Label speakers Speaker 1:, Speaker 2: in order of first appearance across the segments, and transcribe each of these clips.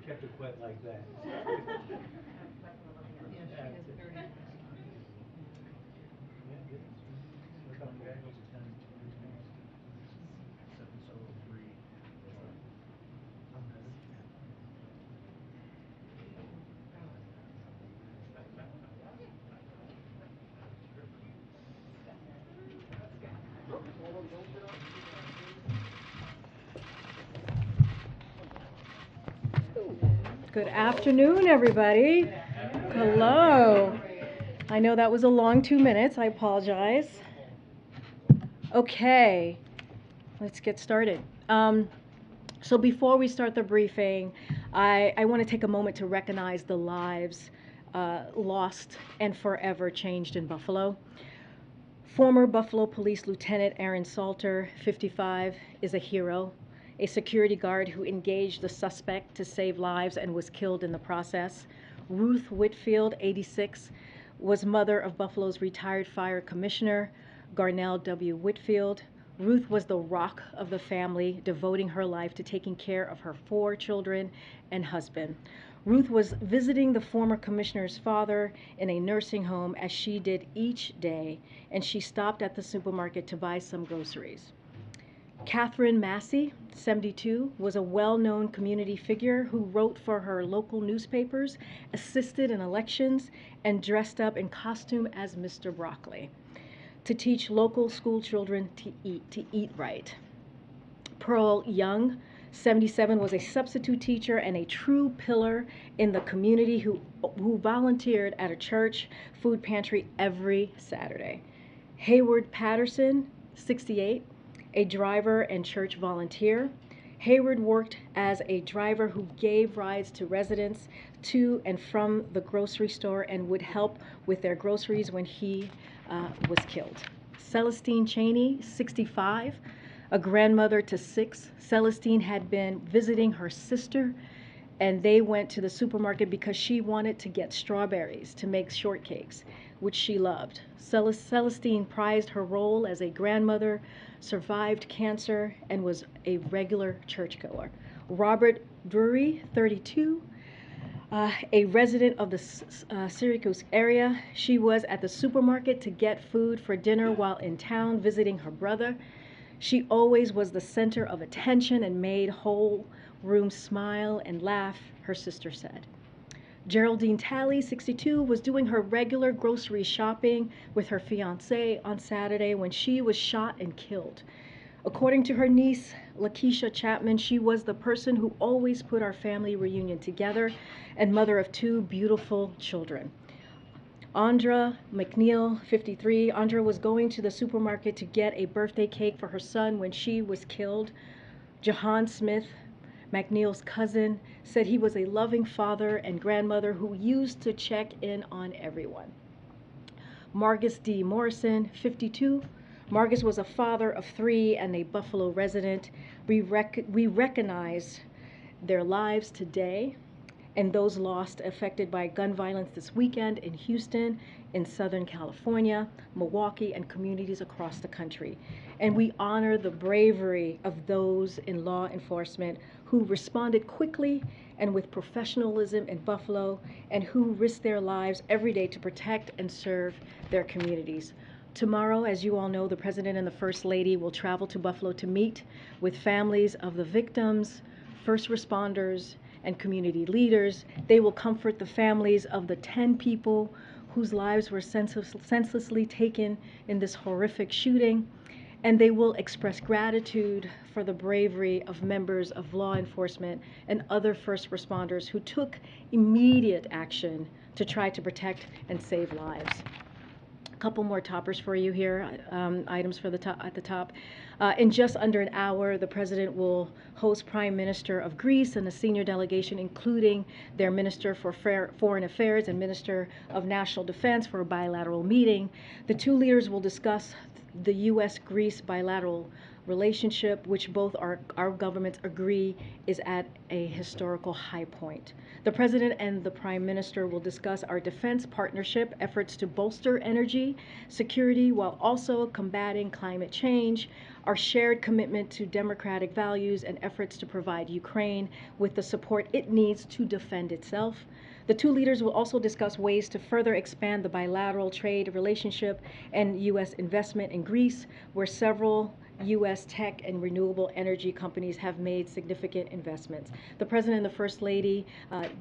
Speaker 1: kept it quite like that.
Speaker 2: Good afternoon, everybody. Hello. I know that was a long 2 minutes. I apologize. Okay, let's get started. So before we start the briefing, I want to take a moment to recognize the lives lost and forever changed in Buffalo. Former Buffalo Police Lieutenant Aaron Salter, 55, is a hero, a security guard who engaged the suspect to save lives and was killed in the process. Ruth Whitfield, 86, was mother of Buffalo's retired fire commissioner, Garnell W. Whitfield. Ruth was the rock of the family, devoting her life to taking care of her 4 children and husband. Ruth was visiting the former commissioner's father in a nursing home as she did each day, and she stopped at the supermarket to buy some groceries. Catherine Massey, 72, was a well-known community figure who wrote for her local newspapers, assisted in elections, and dressed up in costume as Mr. Broccoli to teach local school children to eat right. Pearl Young, 77, was a substitute teacher and a true pillar in the community who volunteered at a church food pantry every Saturday. Hayward Patterson, 68, a driver and church volunteer. Hayward worked as a driver who gave rides to residents to and from the grocery store and would help with their groceries when he was killed. Celestine Cheney, 65, a grandmother to 6. Celestine had been visiting her sister, and they went to the supermarket because she wanted to get strawberries to make shortcakes, which she loved. Celestine prized her role as a grandmother, survived cancer, and was a regular churchgoer. Robert Drury, 32, a resident of the Syracuse area. She was at the supermarket to get food for dinner while in town visiting her brother. She always was the center of attention and made whole rooms smile and laugh, her sister said. Geraldine Talley, 62, was doing her regular grocery shopping with her fiancé on Saturday when she was shot and killed. According to her niece, Lakeisha Chapman, she was the person who always put our family reunion together and mother of 2 beautiful children. Andra McNeil, 53. Andra was going to the supermarket to get a birthday cake for her son when she was killed. Jahan Smith, McNeil's cousin, said he was a loving father and grandmother who used to check in on everyone. Margus D. Morrison, 52. Margus was a father of 3 and a Buffalo resident. We recognize their lives today and those lost affected by gun violence this weekend in Houston, in Southern California, Milwaukee, and communities across the country. And we honor the bravery of those in law enforcement who responded quickly and with professionalism in Buffalo and who risk their lives every day to protect and serve their communities. Tomorrow, as you all know, the President and the First Lady will travel to Buffalo to meet with families of the victims, first responders, and community leaders. They will comfort the families of the 10 people whose lives were senselessly taken in this horrific shooting, and they will express gratitude for the bravery of members of law enforcement and other first responders who took immediate action to try to protect and save lives. Couple more toppers for you here, items for at the top. In just under an hour, the President will host Prime Minister of Greece and a senior delegation, including their Minister for Foreign Affairs and Minister of National Defense, for a bilateral meeting. The 2 leaders will discuss the U.S.-Greece bilateral relationship, which both our governments agree is at a historical high point. The President and the Prime Minister will discuss our defense partnership efforts to bolster energy security while also combating climate change, our shared commitment to democratic values, and efforts to provide Ukraine with the support it needs to defend itself. The two leaders will also discuss ways to further expand the bilateral trade relationship and U.S. investment in Greece, where several U.S. tech and renewable energy companies have made significant investments. The President and the First Lady,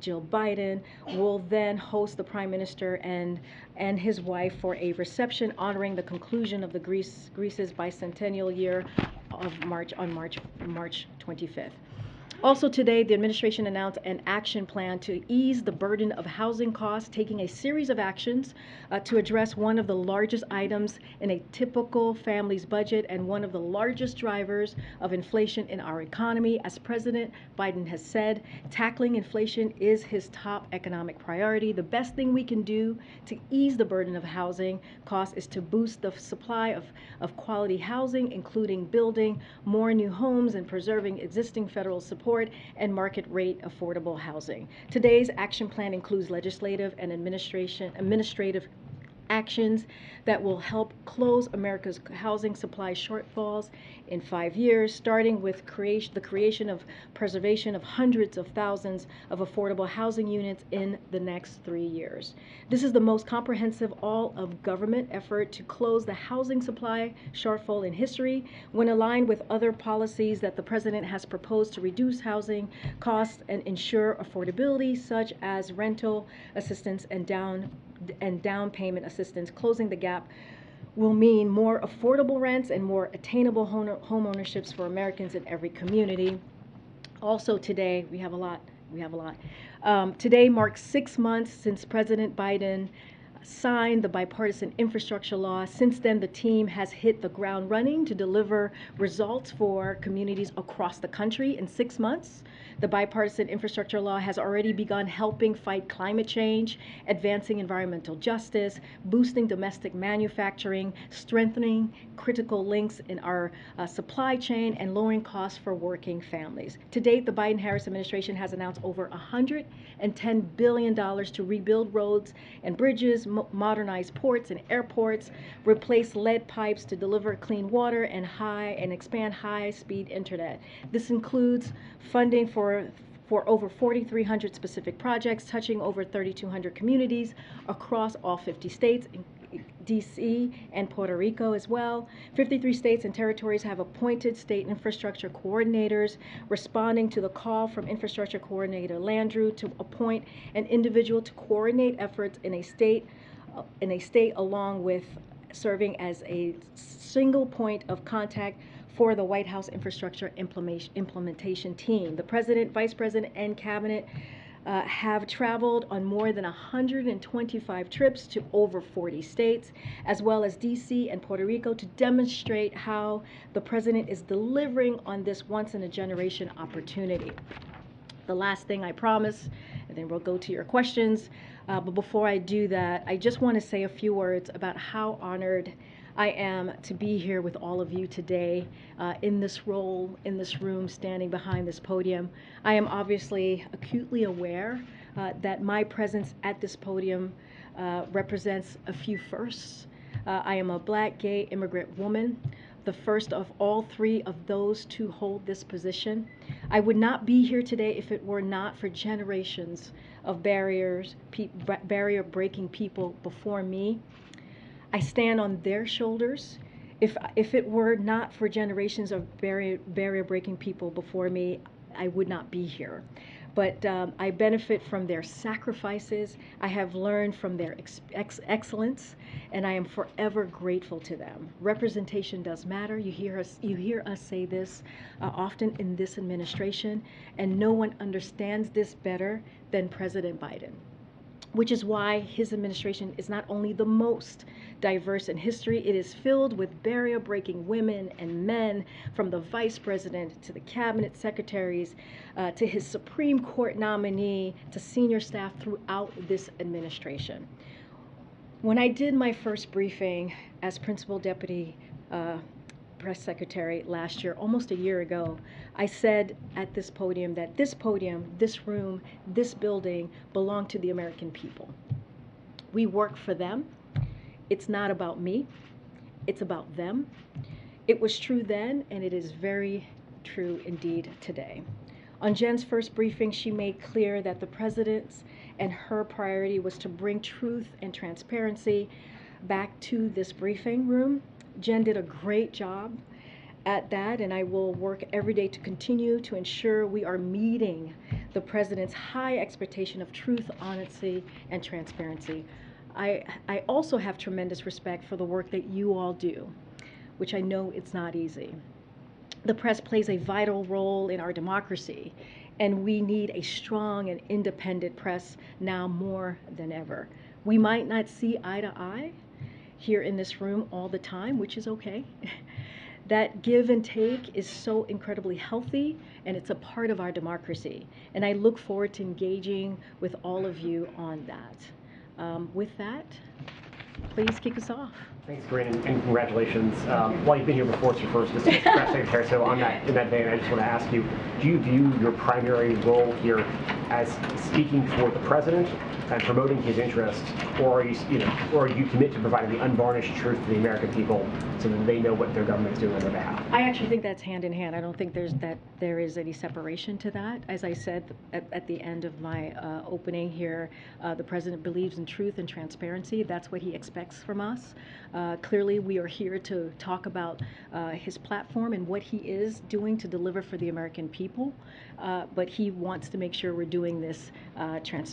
Speaker 2: Jill Biden, will then host the Prime Minister and his wife for a reception honoring the conclusion of Greece's bicentennial year of March 25th. Also today, the administration announced an action plan to ease the burden of housing costs, taking a series of actions to address one of the largest items in a typical family's budget and one of the largest drivers of inflation in our economy. As President Biden has said, tackling inflation is his top economic priority. The best thing we can do to ease the burden of housing costs is to boost the supply of quality housing, including building more new homes and preserving existing federal support and market rate affordable housing. Today's action plan includes legislative and administrative actions that will help close America's housing supply shortfalls in 5 years, starting with the creation of preservation of hundreds of thousands of affordable housing units in the next 3 years. This is the most comprehensive all-of-government effort to close the housing supply shortfall in history, when aligned with other policies that the President has proposed to reduce housing costs and ensure affordability, such as rental assistance and down payment assistance. Closing the gap will mean more affordable rents and more attainable home ownerships for Americans in every community. Also today, we have a lot. Today marks 6 months since President Biden signed the bipartisan infrastructure law. Since then, the team has hit the ground running to deliver results for communities across the country in 6 months. The bipartisan infrastructure law has already begun helping fight climate change, advancing environmental justice, boosting domestic manufacturing, strengthening critical links in our supply chain, and lowering costs for working families. To date, the Biden-Harris administration has announced over $110 billion to rebuild roads and bridges, modernize ports and airports, replace lead pipes to deliver clean water, and expand high-speed internet. This includes funding for over 4,300 specific projects touching over 3,200 communities across all 50 states, D.C. and Puerto Rico as well. 53 states and territories have appointed state infrastructure coordinators, responding to the call from Infrastructure Coordinator Landrieu to appoint an individual to coordinate efforts in a state along with serving as a single point of contact for the White House infrastructure implementation team. The President, Vice President, and Cabinet have traveled on more than 125 trips to over 40 states, as well as D.C. and Puerto Rico, to demonstrate how the President is delivering on this once-in-a-generation opportunity. The last thing I promise, and then we'll go to your questions, but before I do that, I just want to say a few words about how honored I am to be here with all of you today in this role, in this room, standing behind this podium. I am obviously acutely aware that my presence at this podium represents a few firsts. I am a Black, gay, immigrant woman, the first of all 3 of those to hold this position. I would not be here today if it were not for generations of barrier-breaking people before me. I stand on their shoulders. If it were not for generations of barrier-breaking people before me, I would not be here. But I benefit from their sacrifices. I have learned from their excellence, and I am forever grateful to them. Representation does matter. You hear us say this often in this administration, and no one understands this better than President Biden, which is why his administration is not only the most diverse in history, it is filled with barrier-breaking women and men, from the vice president to the cabinet secretaries, to his Supreme Court nominee, to senior staff throughout this administration. When I did my first briefing as principal deputy press secretary last year, almost a year ago, I said at this podium that this podium, this room, this building belong to the American people. We work for them. It's not about me. It's about them. It was true then, and it is very true indeed today. On Jen's first briefing, she made clear that the president's and her priority was to bring truth and transparency back to this briefing room. Jen did a great job at that, and I will work every day to continue to ensure we are meeting the president's high expectation of truth, honesty, and transparency. I also have tremendous respect for the work that you all do, which I know it's not easy. The press plays a vital role in our democracy, and we need a strong and independent press now more than ever. We might not see eye to eye here in this room all the time, which is okay. That give and take is so incredibly healthy, and it's a part of our democracy. And I look forward to engaging with all of you on that. With that, please kick us off.
Speaker 1: Thanks, Karine, and congratulations. While you've been here before, it's your first assistant press secretary, so in that vein, I just want to ask you, do you view your primary role here as speaking for the president and promoting his interests, or are you commit to providing the unvarnished truth to the American people so that they know what their government is doing on their behalf?
Speaker 2: I actually think that's hand in hand. I don't think there is any separation to that. As I said at the end of my opening here, the president believes in truth and transparency. That's what he expects from us. Clearly, we are here to talk about his platform and what he is doing to deliver for the American people. But he wants to make sure we're doing this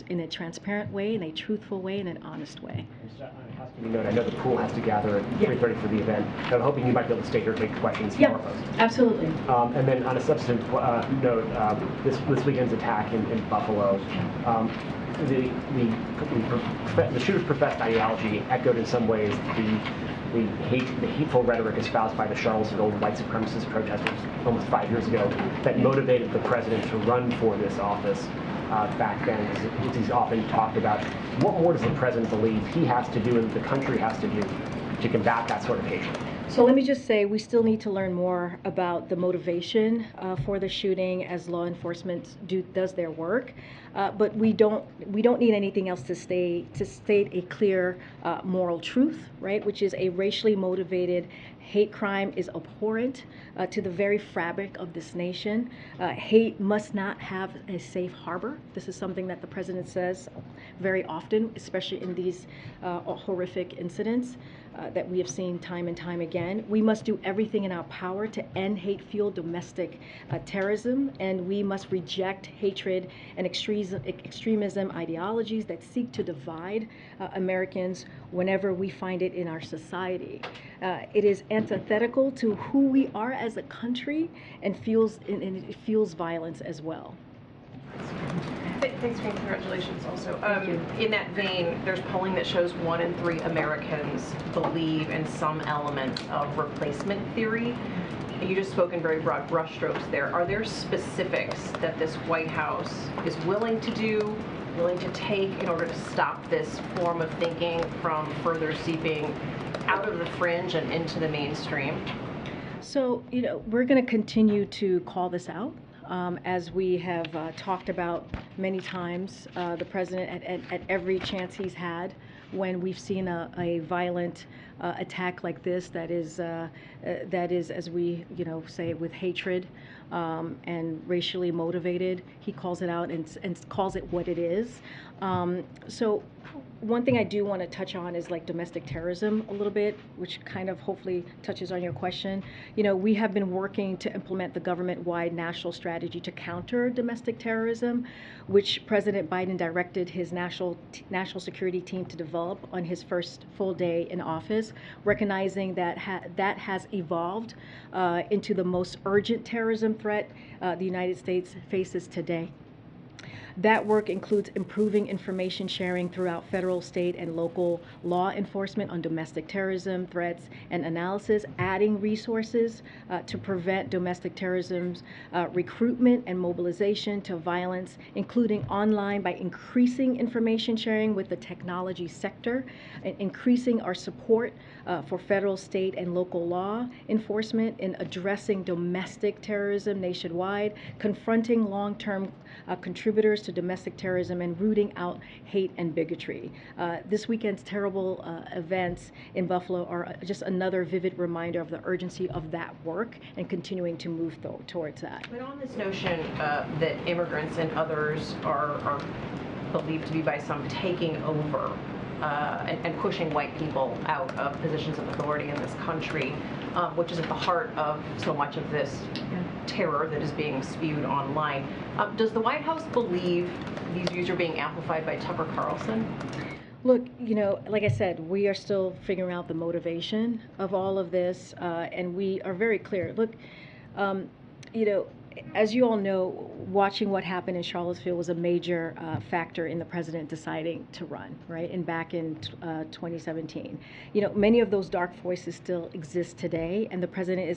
Speaker 2: in a transparent way, in a truthful way, in an honest way.
Speaker 1: I know the pool has to gather at 3:30 for the event. I'm hoping you might be able to stay here and take questions from our folks.
Speaker 2: Absolutely.
Speaker 1: And then on a substantive note, this weekend's attack in Buffalo, the shooter's professed ideology echoed in some ways the hateful rhetoric espoused by the Charlottesville white supremacist protesters almost 5 years ago that motivated the president to run for this office back then, as he's often talked about. What more does the president believe he has to do and the country has to do to combat that sort of hatred?
Speaker 2: So let me just say, we still need to learn more about the motivation for the shooting as law enforcement does their work. But we don't need anything else to state a clear moral truth, right? Which is a racially motivated hate crime is abhorrent to the very fabric of this nation. Hate must not have a safe harbor. This is something that the president says very often, especially in these horrific incidents that we have seen time and time again. We must do everything in our power to end hate-fueled domestic terrorism, and we must reject hatred and extremism ideologies that seek to divide Americans whenever we find it in our society. It is antithetical to who we are as a country, and it fuels violence as well.
Speaker 3: Thanks, Karine. Congratulations also. In that vein, there's polling that shows 1 in 3 Americans believe in some element of replacement theory. You just spoke in very broad brushstrokes there. Are there specifics that this White House is willing to do, willing to take in order to stop this form of thinking from further seeping out of the fringe and into the mainstream?
Speaker 2: So, we're going to continue to call this out. As we have talked about many times, the president at every chance he's had when we've seen a violent attack like this that is, as we say, with hatred and racially motivated, he calls it out and calls it what it is. So one thing I do want to touch on is like domestic terrorism a little bit, which kind of hopefully touches on your question. We have been working to implement the government-wide national strategy to counter domestic terrorism, which President Biden directed his national security team to develop on his first full day in office, recognizing that that has evolved into the most urgent terrorism threat the United States faces today. That work includes improving information sharing throughout federal, state, and local law enforcement on domestic terrorism, threats, and analysis, adding resources to prevent domestic terrorism's recruitment and mobilization to violence, including online by increasing information sharing with the technology sector, and increasing our support for federal, state, and local law enforcement in addressing domestic terrorism nationwide, confronting long-term contributors to domestic terrorism, and rooting out hate and bigotry. This weekend's terrible events in Buffalo are just another vivid reminder of the urgency of that work and continuing to move towards that.
Speaker 3: But on this notion that immigrants and others are believed to be by some taking over and pushing white people out of positions of authority in this country, which is at the heart of so much of this terror that is being spewed online. Does the White House believe these views are being amplified by Tucker Carlson?
Speaker 2: Look, you know, like I said, we are still figuring out the motivation of all of this, and we are very clear. Look, you know, as you all know, watching what happened in Charlottesville was a major factor in the president deciding to run, right? And back in 2017, you know, many of those dark voices still exist today, and the president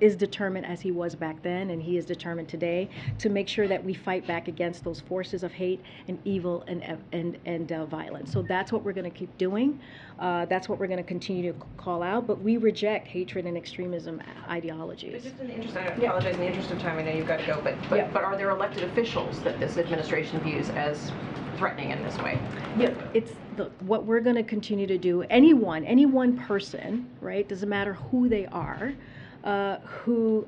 Speaker 2: is determined, as he was back then, and he is determined today, to make sure that we fight back against those forces of hate and evil and violence. So that's what we're going to keep doing. That's what we're going to continue to call out. But we reject hatred and extremism ideologies.
Speaker 3: But just in the interest, I apologize, in the interest of time, I know you've got to go, but are there elected officials that this administration views as threatening in this way?
Speaker 2: Yeah, it's what we're going to continue to do. Any one person, right? Doesn't matter who they are, who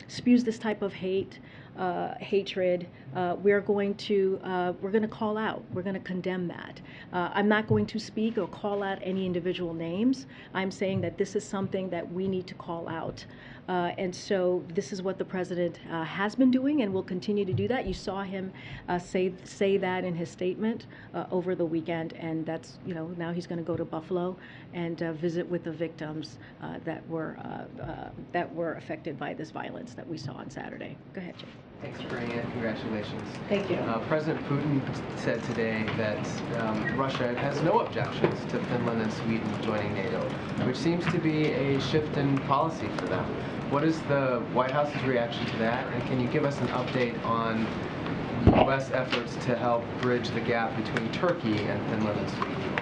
Speaker 2: spews this type of hate, hatred. We're going to call out. We're going to condemn that. I'm not going to speak or call out any individual names. I'm saying that this is something that we need to call out. And so this is what the president has been doing and will continue to do that. You saw him say that in his statement over the weekend, and that's, you know, now he's going to go to Buffalo and visit with the victims that were affected by this violence that we saw on Saturday. Go ahead, Jay.
Speaker 4: Thanks, Karine. Congratulations.
Speaker 2: Thank you.
Speaker 4: President Putin said today that Russia has no objections to Finland and Sweden joining NATO, which seems to be a shift in policy for them. What is the White House's reaction to that, and can you give us an update on U.S. efforts to help bridge the gap between Turkey and Finland and Sweden?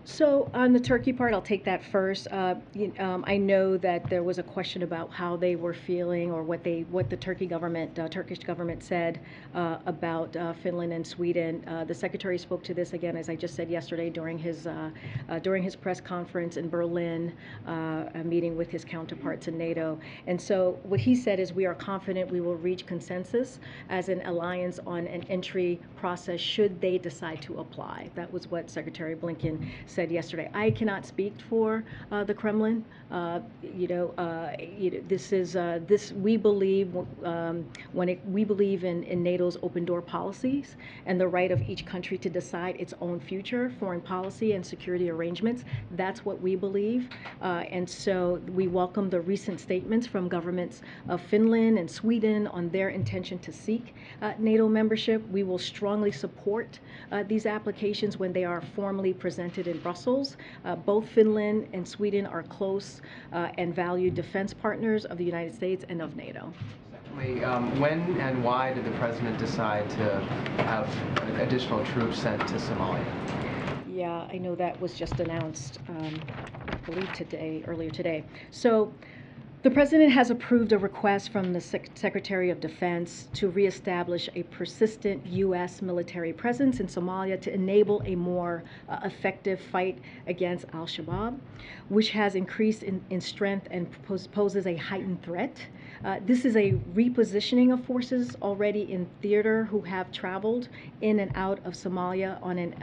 Speaker 2: So on the Turkey part, I'll take that first. I know that there was a question about how they were feeling or what the Turkish government said about Finland and Sweden. The secretary spoke to this again, as I just said yesterday, during his press conference in Berlin, a meeting with his counterparts in NATO. And so what he said is, we are confident we will reach consensus as an alliance on an entry process should they decide to apply. That was what Secretary Blinken said yesterday. I cannot speak for the Kremlin. This we believe we believe in NATO's open door policies and the right of each country to decide its own future, foreign policy and security arrangements. That's what we believe, and so we welcome the recent statements from governments of Finland and Sweden on their intention to seek NATO membership. We will strongly support these applications when they are formally presented in Brussels. Both Finland and Sweden are close and valued defense partners of the United States and of NATO.
Speaker 4: Secondly, when and why did the president decide to have additional troops sent to Somalia?
Speaker 2: Yeah, I know that was just announced, I believe earlier today. So the president has approved a request from the Secretary of Defense to reestablish a persistent U.S. military presence in Somalia to enable a more effective fight against al-Shabaab, which has increased in strength and poses a heightened threat. This is a repositioning of forces already in theater who have traveled in and out of Somalia on an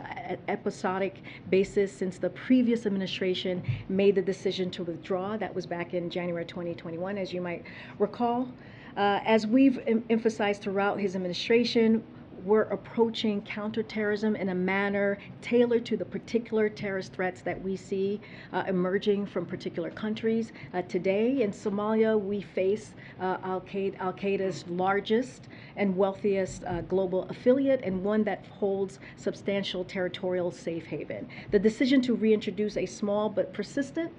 Speaker 2: episodic basis since the previous administration made the decision to withdraw. That was back in January 2021, as you might recall. As we've emphasized throughout his administration, we're approaching counterterrorism in a manner tailored to the particular terrorist threats that we see emerging from particular countries. Today in Somalia, we face Al-Qaeda's largest and wealthiest global affiliate, and one that holds substantial territorial safe haven. The decision to reintroduce a small but persistent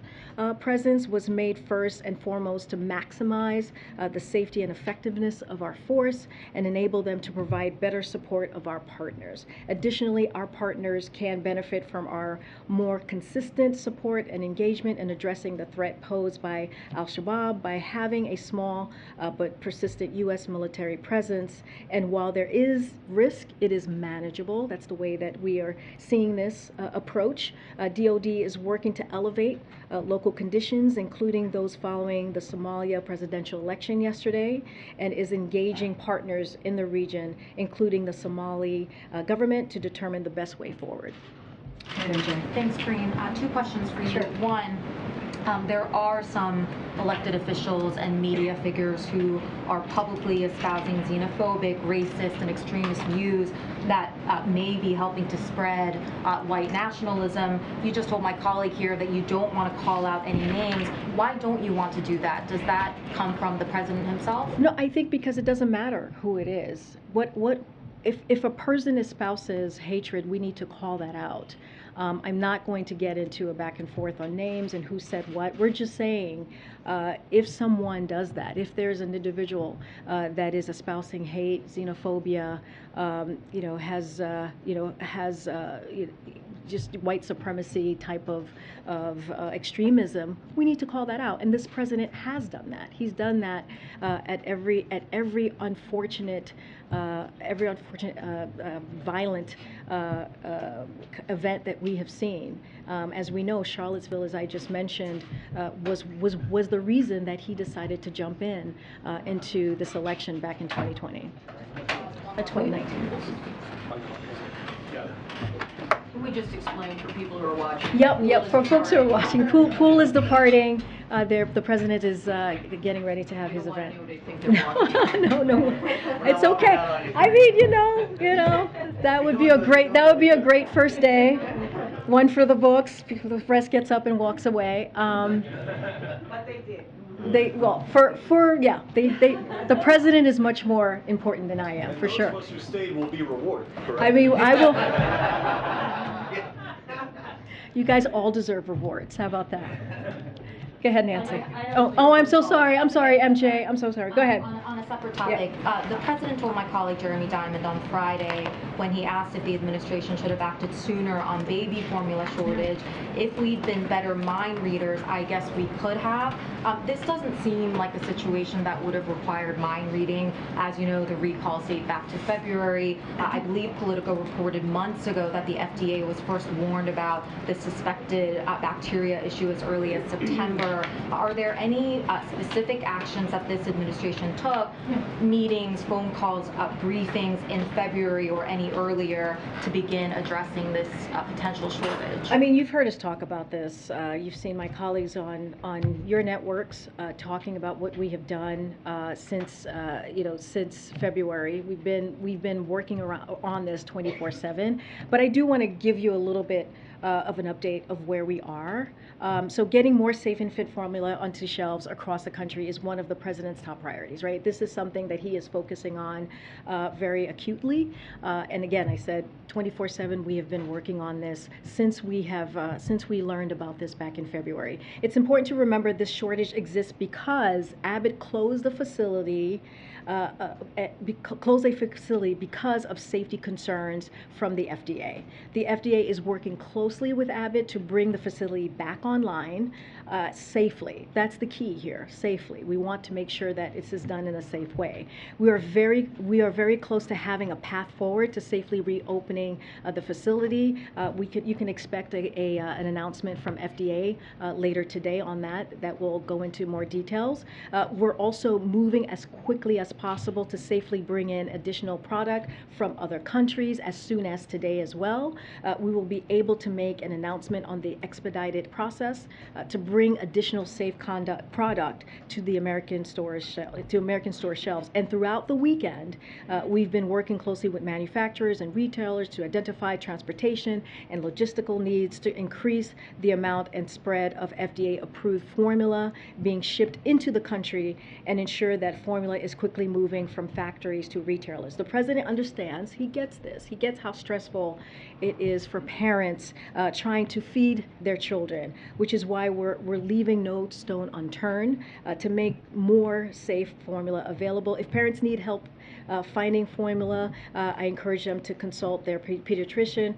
Speaker 2: presence was made first and foremost to maximize the safety and effectiveness of our force and enable them to provide better support of our partners. Additionally, our partners can benefit from our more consistent support and engagement in addressing the threat posed by al-Shabaab by having a small but persistent U.S. military presence. And while there is risk, it is manageable. That's the way that we are seeing this approach. DoD is working to elevate local conditions, including those following the Somalia presidential election yesterday, and is engaging partners in the region, including the Somali government, to determine the best way forward.
Speaker 5: Thanks, Karine. Two questions for you. Sure. One, there are some elected officials and media figures who are publicly espousing xenophobic, racist, and extremist views that may be helping to spread white nationalism. You just told my colleague here that you don't want to call out any names. Why don't you want to do that? Does that come from the president himself?
Speaker 2: No, I think because it doesn't matter who it is. If a person espouses hatred, we need to call that out. I'm not going to get into a back and forth on names and who said what. We're just saying if someone does that, if there's an individual that is espousing hate, xenophobia, has just white supremacy type of extremism, we need to call that out. And this president has done that. He's done that at every unfortunate violent event that we have seen. As we know, Charlottesville, as I just mentioned, was the reason that he decided to jump into this election back in 2019.
Speaker 3: Can we just explain for people who are watching?
Speaker 2: Yep. For folks who are watching, Pool is departing. The president is getting ready to have his event. No, it's okay. I mean, that would be a great first day. One for the books. The press gets up and walks away.
Speaker 3: But they did.
Speaker 2: The president is much more important than I am, for sure.
Speaker 6: Those who stayed will be rewarded, correct?
Speaker 2: I mean, I will. You guys all deserve rewards. How about that? Go ahead, Nancy. I'm so sorry. I'm sorry, MJ. I'm so sorry. Go ahead.
Speaker 5: On a separate topic, the president told my colleague Jeremy Diamond on Friday, when he asked if the administration should have acted sooner on baby formula shortage, if we'd been better mind readers, I guess we could have. This doesn't seem like a situation that would have required mind reading. As you know, the recalls date back to February. I believe Politico reported months ago that the FDA was first warned about the suspected bacteria issue as early as September. Are there any specific actions that this administration took, meetings, phone calls, briefings in February or any earlier to begin addressing this potential shortage?
Speaker 2: I mean, you've heard us talk about this. You've seen my colleagues on your networks talking about what we have done since February. We've been working on this 24/7. But I do want to give you a little bit of an update of where we are. So getting more safe and fit formula onto shelves across the country is one of the president's top priorities, right? This is something that he is focusing on very acutely. And again, I said 24/7, we have been working on this since we learned about this back in February. It's important to remember this shortage exists because Abbott closed a facility because of safety concerns from the FDA. The FDA is working closely with Abbott to bring the facility back online safely. That's the key here, safely. We want to make sure that this is done in a safe way. We are very close to having a path forward to safely reopening the facility. You can expect an announcement from FDA later today on that will go into more details. We're also moving as quickly as possible to safely bring in additional product from other countries as soon as today as well. We will be able to make an announcement on the expedited process to bring additional safe conduct product to the American store shelves. And throughout the weekend, we've been working closely with manufacturers and retailers to identify transportation and logistical needs to increase the amount and spread of FDA-approved formula being shipped into the country and ensure that formula is quickly moving from factories to retailers. The president understands, he gets this, he gets how stressful it is for parents trying to feed their children, which is why we're leaving no stone unturned to make more safe formula available. If parents need help finding formula, I encourage them to consult their pediatrician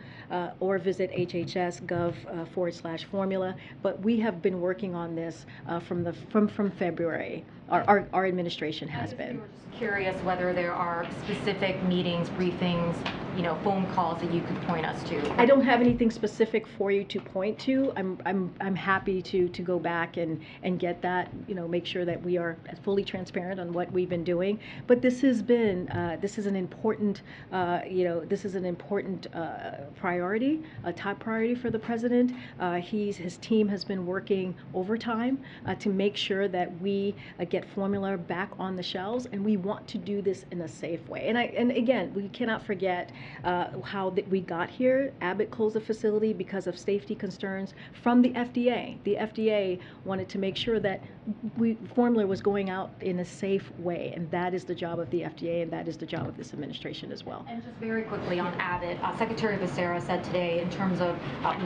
Speaker 2: or visit hhs.gov/formula. But we have been working on this from February. Our administration has been.
Speaker 5: We were just curious whether there are specific meetings, briefings, phone calls that you could point us to.
Speaker 2: I don't have anything specific for you to point to. I'm happy to go back and get that, make sure that we are fully transparent on what we've been doing. But this has been this is an important priority, a top priority for the president. His team has been working overtime to make sure that we get formula back on the shelves, and we want to do this in a safe way. And again, we cannot forget how we got here. Abbott closed the facility because of safety concerns from the FDA. The FDA wanted to make sure that formula was going out in a safe way, and that is the job of the FDA, and that is the job of this administration as well.
Speaker 5: And just very quickly on Abbott, Secretary Becerra said today in terms of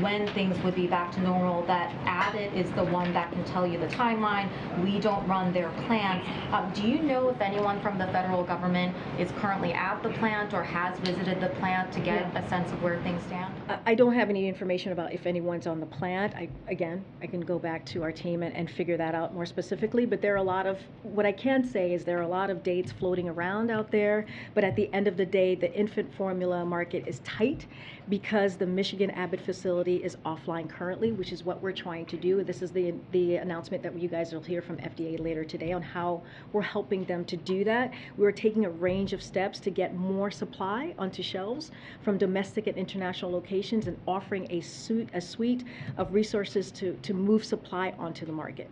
Speaker 5: when things would be back to normal that Abbott is the one that can tell you the timeline. We don't run their plants. Do you know if anyone from the federal government is currently at the plant or has visited the plant to get a sense of where things stand?
Speaker 2: I don't have any information about if anyone's on the plant. I can go back to our team and figure that out more specifically, but there are a lot of, what I can say is there are a lot of dates floating around out there, but at the end of the day, the infant formula market is tight because the Michigan Abbott facility is offline currently, which is what we're trying to do. This is the announcement that you guys will hear from FDA later today on how we're helping them to do that. We're taking a range of steps to get more supply onto shelves from domestic and international locations and offering a suite of resources to move supply onto the market.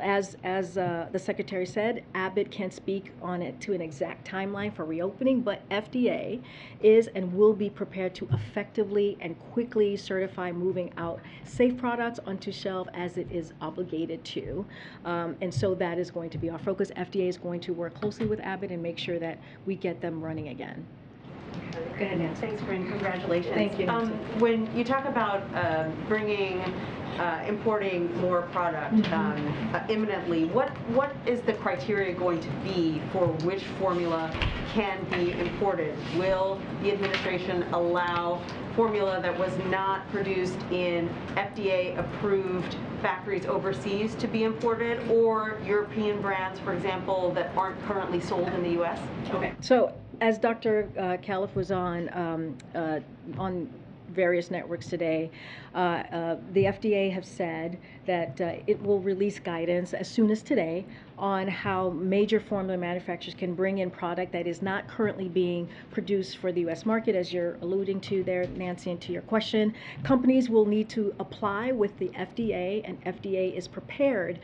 Speaker 2: As the Secretary said, Abbott can't speak on it to an exact timeline for reopening, but FDA is and will be prepared to effectively and quickly certify moving out safe products onto shelf as it is obligated to. And so that is going to be our focus. FDA is going to work closely with Abbott and make sure that we get them running again.
Speaker 3: Go ahead, Nancy. Thanks, Karine. Congratulations.
Speaker 2: Thank you, Nancy.
Speaker 7: When you talk about importing more product imminently, what is the criteria going to be for which formula can be imported? Will the administration allow formula that was not produced in FDA-approved factories overseas to be imported, or European brands, for example, that aren't currently sold in the U.S.?
Speaker 2: Okay. So, as Dr. Califf was on various networks today, the FDA have said that it will release guidance as soon as today on how major formula manufacturers can bring in product that is not currently being produced for the U.S. market, as you're alluding to there, Nancy, and to your question. Companies will need to apply with the FDA, and FDA is prepared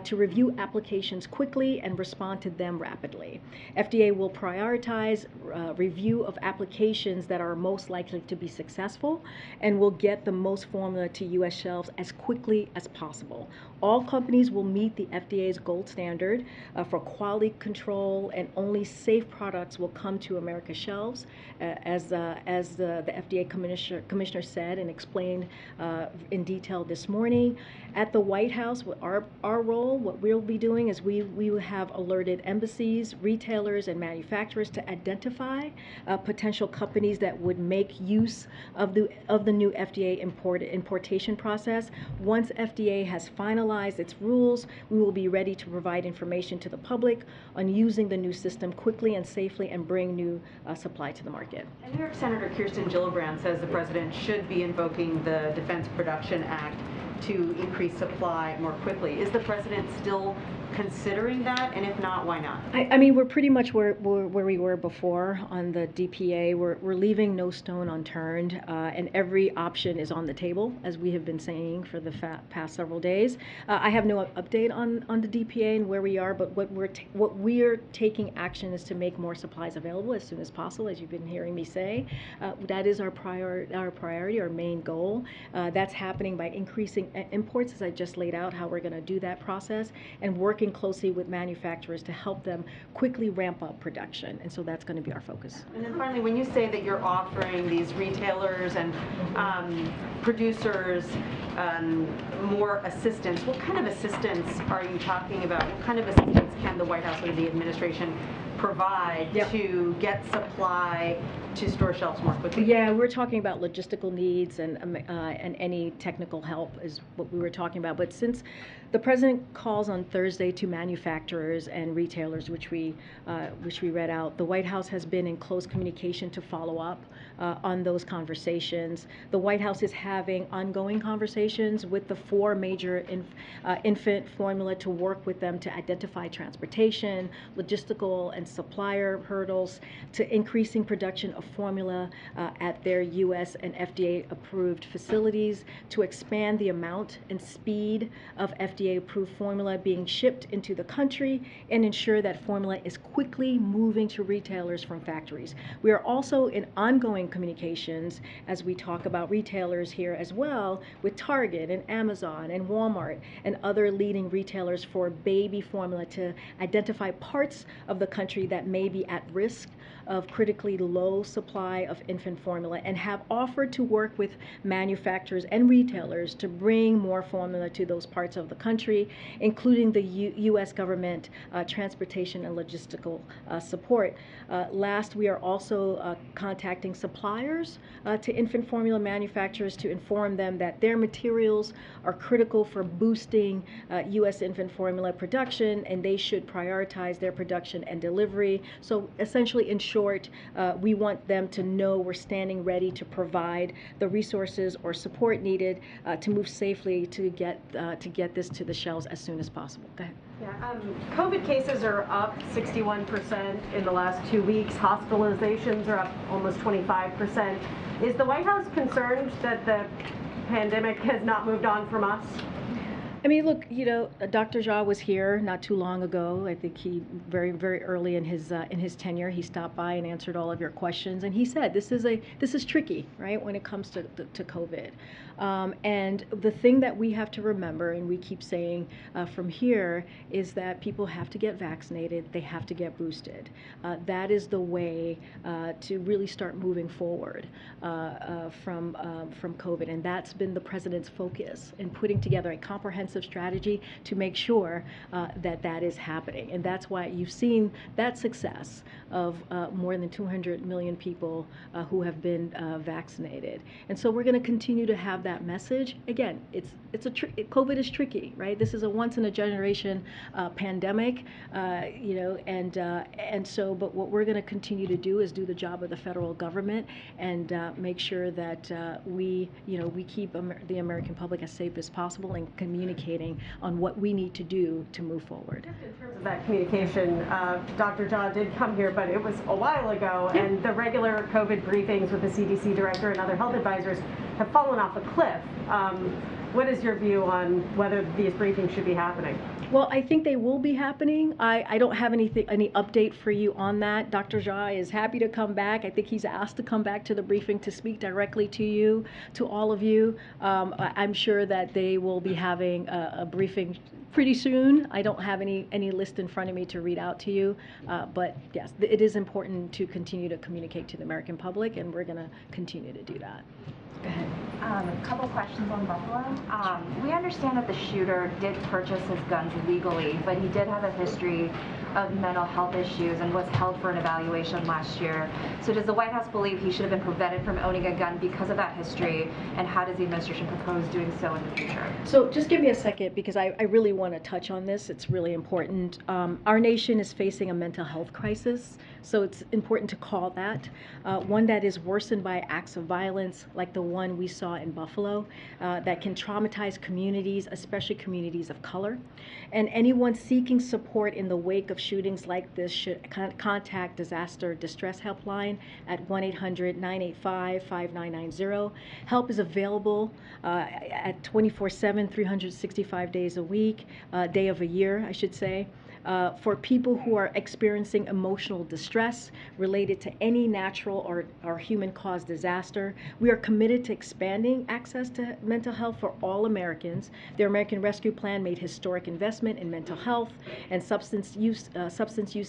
Speaker 2: to review applications quickly and respond to them rapidly. FDA will prioritize review of applications that are most likely to be successful and will get the most formula to U.S. shelves as quickly as possible. All companies will meet the FDA's gold standard for quality control, and only safe products will come to America's shelves, as the FDA commissioner said and explained in detail this morning. At the White House, our role, what we'll be doing is we have alerted embassies, retailers, and manufacturers to identify potential companies that would make use of the new FDA importation process. Once FDA has finalized its rules, we will be ready to provide information to the public on using the new system quickly and safely and bring new supply to the market.
Speaker 7: And New York Senator Kirsten Gillibrand says the president should be invoking the Defense Production Act to increase supply more quickly. Is the president still considering that? And if not, why not?
Speaker 2: I mean, we're pretty much where we were before on the DPA. We're leaving no stone unturned, and every option is on the table, as we have been saying for the past several days. I have no update on the DPA and where we are, but what we're taking action is to make more supplies available as soon as possible, as you've been hearing me say. That is our priority, our main goal. That's happening by increasing imports, as I just laid out how we're going to do that process, and working closely with manufacturers to help them quickly ramp up production. And so that's going to be our focus.
Speaker 7: And then finally, when you say that you're offering these retailers and producers more assistance, what kind of assistance are you talking about? What kind of assistance can the White House or the administration provide to get supply to store shelves more quickly?
Speaker 2: Yeah, we're talking about logistical needs and any technical help is what we were talking about. But since the president calls on Thursday to manufacturers and retailers, which we read out, the White House has been in close communication to follow up on those conversations. The White House is having ongoing conversations with the 4 major infant formula to work with them to identify transportation, logistical, and supplier hurdles to increasing production of formula at their U.S. and FDA-approved facilities, to expand the amount and speed of FDA-approved formula being shipped into the country, and ensure that formula is quickly moving to retailers from factories. We are also in ongoing communications as we talk about retailers here as well with Target and Amazon and Walmart and other leading retailers for baby formula to identify parts of the country that may be at risk of critically low supply of infant formula, and have offered to work with manufacturers and retailers to bring more formula to those parts of the country, including the U.S. government transportation and logistical support. Last, we are also contacting suppliers to infant formula manufacturers to inform them that their materials are critical for boosting U.S. infant formula production, and they should prioritize their production and delivery. So essentially, in short, we want them to know we're standing ready to provide the resources or support needed to move safely to get this to the shelves as soon as possible. Go ahead.
Speaker 8: Yeah, COVID cases are up 61% in the last 2 weeks. Hospitalizations are up almost 25%. Is the White House concerned that the pandemic has not moved on from us?
Speaker 2: I mean, look, you know, Dr. Jha was here not too long ago. I think he very, very early in his tenure, he stopped by and answered all of your questions, and he said this is tricky, right, when it comes to COVID. And the thing that we have to remember, and we keep saying from here, is that people have to get vaccinated. They have to get boosted. That is the way to really start moving forward from COVID, and that's been the president's focus in putting together a comprehensive strategy to make sure that is happening. And that's why you've seen that success of more than 200 million people who have been vaccinated. And so we're going to continue to have that message. Again, COVID is tricky, right? This is a once in a generation pandemic, you know, and so, but what we're going to continue to do is do the job of the federal government and make sure that we keep the American public as safe as possible and communicating on what we need to do to move forward.
Speaker 8: In terms of that communication, Dr. Jha did come here, but it was a while ago, and the regular COVID briefings with the CDC director and other health advisors have fallen off a cliff. What is your view on whether these briefings should be happening?
Speaker 2: Well, I think they will be happening. I don't have any update for you on that. Dr. Jha is happy to come back. I think he's asked to come back to the briefing to speak directly to you, to all of you. I'm sure that they will be having a briefing pretty soon. I don't have any list in front of me to read out to you, but yes, it is important to continue to communicate to the American public, and we're going to continue to do that. Go ahead.
Speaker 9: A couple questions on Buffalo. We understand that the shooter did purchase his guns legally, but he did have a history of mental health issues and was held for an evaluation last year. So does the White House believe he should have been prevented from owning a gun because of that history, and how does the administration propose doing so in the future?
Speaker 2: So just give me a second, because I really want to touch on this. It's really important. Our nation is facing a mental health crisis, so it's important to call that. One that is worsened by acts of violence like the one we saw saw in Buffalo that can traumatize communities, especially communities of color. And anyone seeking support in the wake of shootings like this should contact Disaster Distress Helpline at 1-800-985-5990. Help is available at 24/7, 365 days a week, day of a year, I should say. For people who are experiencing emotional distress related to any natural or human-caused disaster. We are committed to expanding access to mental health for all Americans. The American Rescue Plan made historic investment in mental health and substance use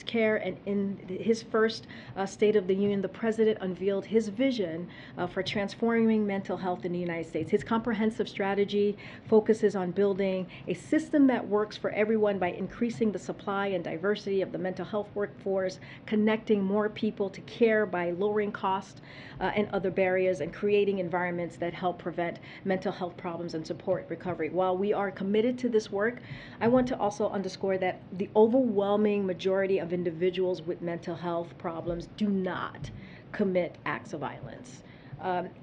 Speaker 2: care, and in his first State of the Union, the President unveiled his vision for transforming mental health in the United States. His comprehensive strategy focuses on building a system that works for everyone by increasing the supply and diversity of the mental health workforce, connecting more people to care by lowering cost and other barriers, and creating environments that help prevent mental health problems and support recovery. While we are committed to this work, I want to also underscore that the overwhelming majority of individuals with mental health problems do not commit acts of violence.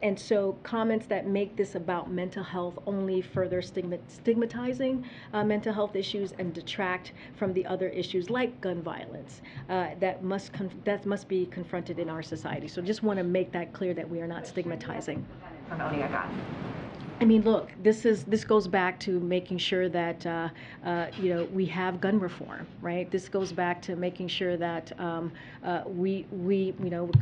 Speaker 2: And so comments that make this about mental health only further stigmatizing mental health issues and detract from the other issues like gun violence that must be confronted in our society. So just want to make that clear that we are not stigmatizing.
Speaker 9: From owning a gun.
Speaker 2: I mean, look, this goes back to making sure that we have gun reform, right? This goes back to making sure that the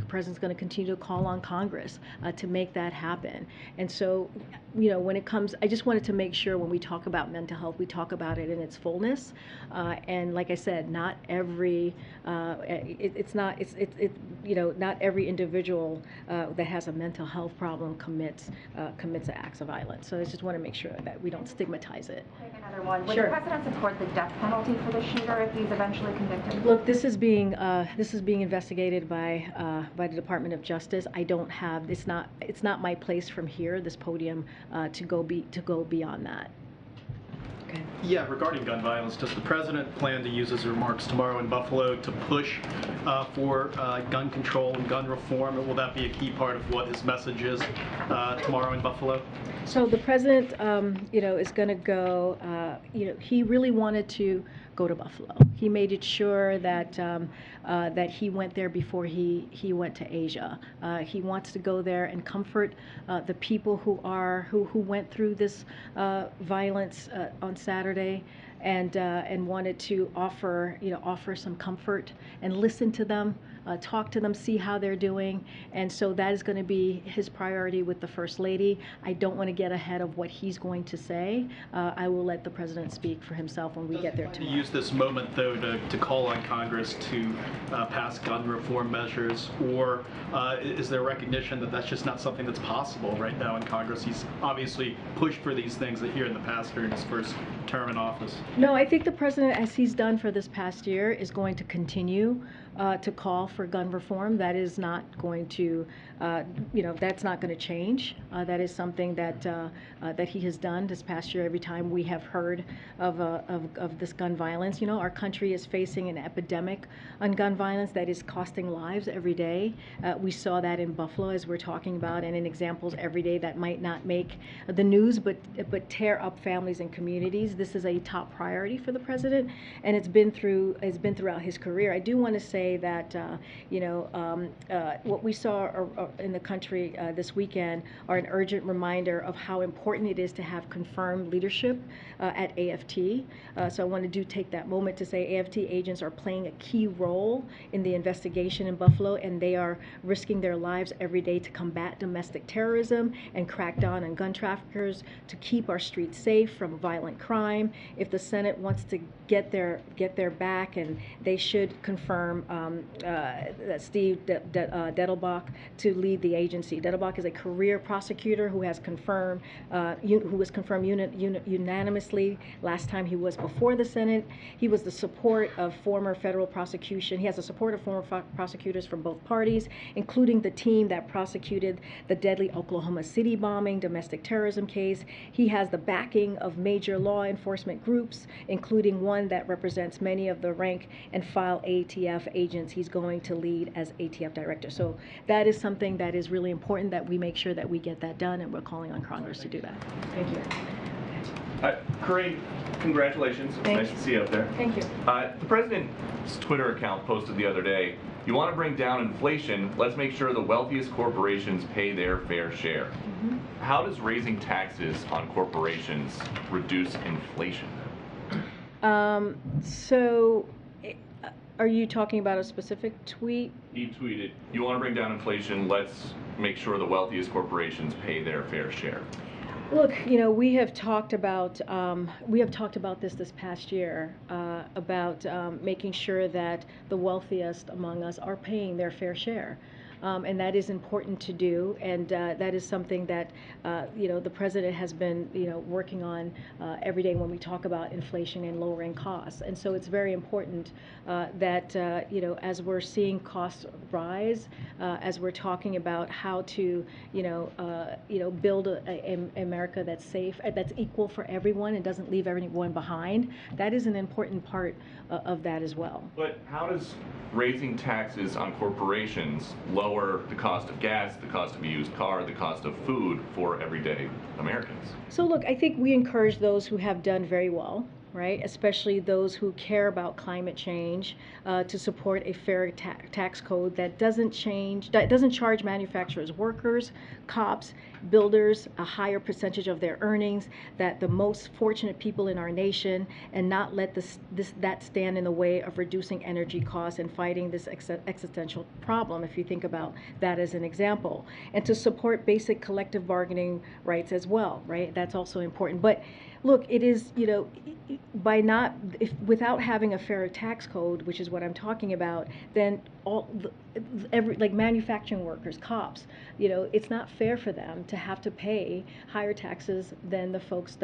Speaker 2: President's going to continue to call on Congress to make that happen. And so, when it comes, I just wanted to make sure when we talk about mental health, we talk about it in its fullness. And like I said, not every not every individual that has a mental health problem commits acts of violence. So I just want to make sure that we don't stigmatize it.
Speaker 9: Take another one. Would
Speaker 2: Sure.
Speaker 9: the President support the death penalty for the shooter if he's eventually convicted?
Speaker 2: Look, this is being investigated by the Department of Justice. I don't have, it's not my place from here, this podium, to go beyond that. Okay.
Speaker 10: Yeah, regarding gun violence, does the President plan to use his remarks tomorrow in Buffalo to push for gun control and gun reform? Or will that be a key part of what his message is tomorrow in Buffalo?
Speaker 2: So the President, is going to go, he really wanted to go to Buffalo. He made it sure that that he went there before he went to Asia. He wants to go there and comfort the people who went through this violence on Saturday, and wanted to offer some comfort and listen to them, talk to them, see how they're doing. And so that is going to be his priority with the First Lady. I don't want to get ahead of what he's going to say. I will let the President speak for himself when we get there tomorrow.
Speaker 10: Use this moment, though, to call on Congress to pass gun reform measures, or is there recognition that that's just not something that's possible right now in Congress? He's obviously pushed for these things here in the past during his first term in office.
Speaker 2: No, I think the President, as he's done for this past year, is going to continue to call for gun reform. That is not going to, that's not going to change. That is something that he has done this past year. Every time we have heard of this gun violence, our country is facing an epidemic on gun violence that is costing lives every day. We saw that in Buffalo, as we're talking about, and in examples every day that might not make the news, but tear up families and communities. This is a top priority for the President, and it's been throughout his career. I do want to say that what we saw in the country this weekend are an urgent reminder of how important it is to have confirmed leadership at AFT. So I want to take that moment to say AFT agents are playing a key role in the investigation in Buffalo, and they are risking their lives every day to combat domestic terrorism and crack down on gun traffickers, to keep our streets safe from violent crime. If the Senate wants to get their back, and they should confirm Steve Dettelbach to lead the agency. Dettelbach is a career prosecutor who was confirmed unanimously last time he was before the Senate. He was the support of former federal prosecution. He has the support of former prosecutors from both parties, including the team that prosecuted the deadly Oklahoma City bombing domestic terrorism case. He has the backing of major law enforcement groups, including one that represents many of the rank and file ATF agents he's going to lead as ATF director. So that is something that is really important that we make sure that we get that done, and we're calling on Congress to do that. Thank you.
Speaker 11: Karine, congratulations. It's nice to see you up there.
Speaker 2: Thank you.
Speaker 11: The president's Twitter account posted the other day, you want to bring down inflation, let's make sure the wealthiest corporations pay their fair share. How does raising taxes on corporations reduce inflation?
Speaker 2: So, are you talking about a specific tweet?
Speaker 11: He tweeted, you want to bring down inflation, let's make sure the wealthiest corporations pay their fair share.
Speaker 2: Look, you know, we have talked about this past year about making sure that the wealthiest among us are paying their fair share. And that is important to do, and that is something that you know, the president has been, you know, working on every day when we talk about inflation and lowering costs. And so it's very important that you know, as we're seeing costs rise, as we're talking about how to you know, build a America that's safe, that's equal for everyone and doesn't leave everyone behind. That is an important part of that as well.
Speaker 11: But how does raising taxes on corporations lower the cost of gas, the cost of a used car, the cost of food for everyday Americans?
Speaker 2: So look, I think we encourage those who have done very well, right, especially those who care about climate change, to support a fair tax code that doesn't charge manufacturers, workers, cops, builders a higher percentage of their earnings, that the most fortunate people in our nation, and not let that stand in the way of reducing energy costs and fighting this existential problem, if you think about that as an example. And to support basic collective bargaining rights as well, right? That's also important. But look, it is, you know, without having a fair tax code, which is what I'm talking about, then like manufacturing workers, cops, you know, it's not fair for them to have to pay higher taxes than the folks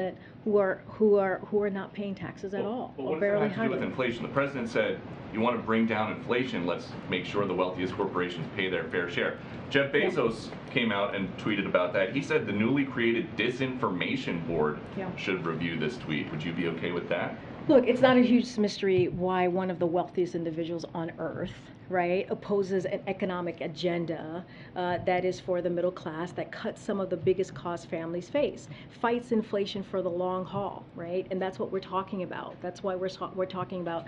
Speaker 2: who are not paying taxes at all.
Speaker 11: Well, what does that have to do with inflation? The president said, you want to bring down inflation, let's make sure the wealthiest corporations pay their fair share. Jeff Bezos came out and tweeted about that. He said the newly created disinformation board should review this tweet. Would you be okay with that?
Speaker 2: Look, it's not a huge mystery why one of the wealthiest individuals on earth, right, opposes an economic agenda that is for the middle class, that cuts some of the biggest costs families face, fights inflation for the long haul, right? And that's what we're talking about. That's why we're talking about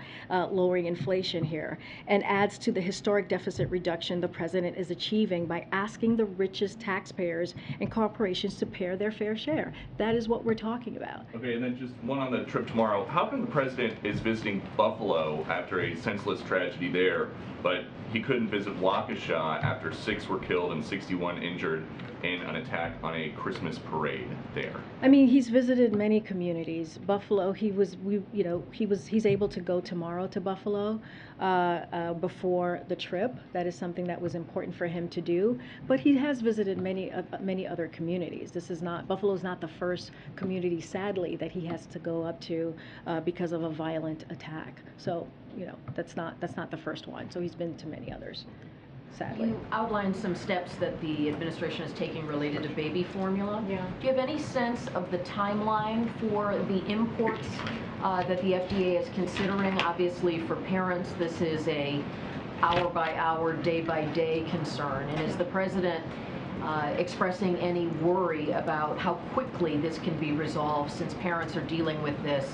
Speaker 2: lowering inflation here, and adds to the historic deficit reduction the president is achieving by asking the richest taxpayers and corporations to pay their fair share. That is what we're talking about.
Speaker 11: Okay, and then just one on the trip tomorrow. How come the president is visiting Buffalo after a senseless tragedy there, but he couldn't visit Waukesha after 6 were killed and 61 injured in an attack on a Christmas parade there?
Speaker 2: I mean, he's visited many communities. Buffalo, he's able to go tomorrow to Buffalo before the trip. That is something that was important for him to do. But he has visited many other communities. Buffalo's not the first community, sadly, that he has to go up to because of a violent attack. So, you know, that's not the first one. So he's been to many others, sadly.
Speaker 12: You outlined some steps that the administration is taking related to baby formula.
Speaker 2: Yeah.
Speaker 12: Do you have any sense of the timeline for the imports that the FDA is considering? Obviously, for parents, this is a hour-by-hour, day-by-day concern. And is the president expressing any worry about how quickly this can be resolved, since parents are dealing with this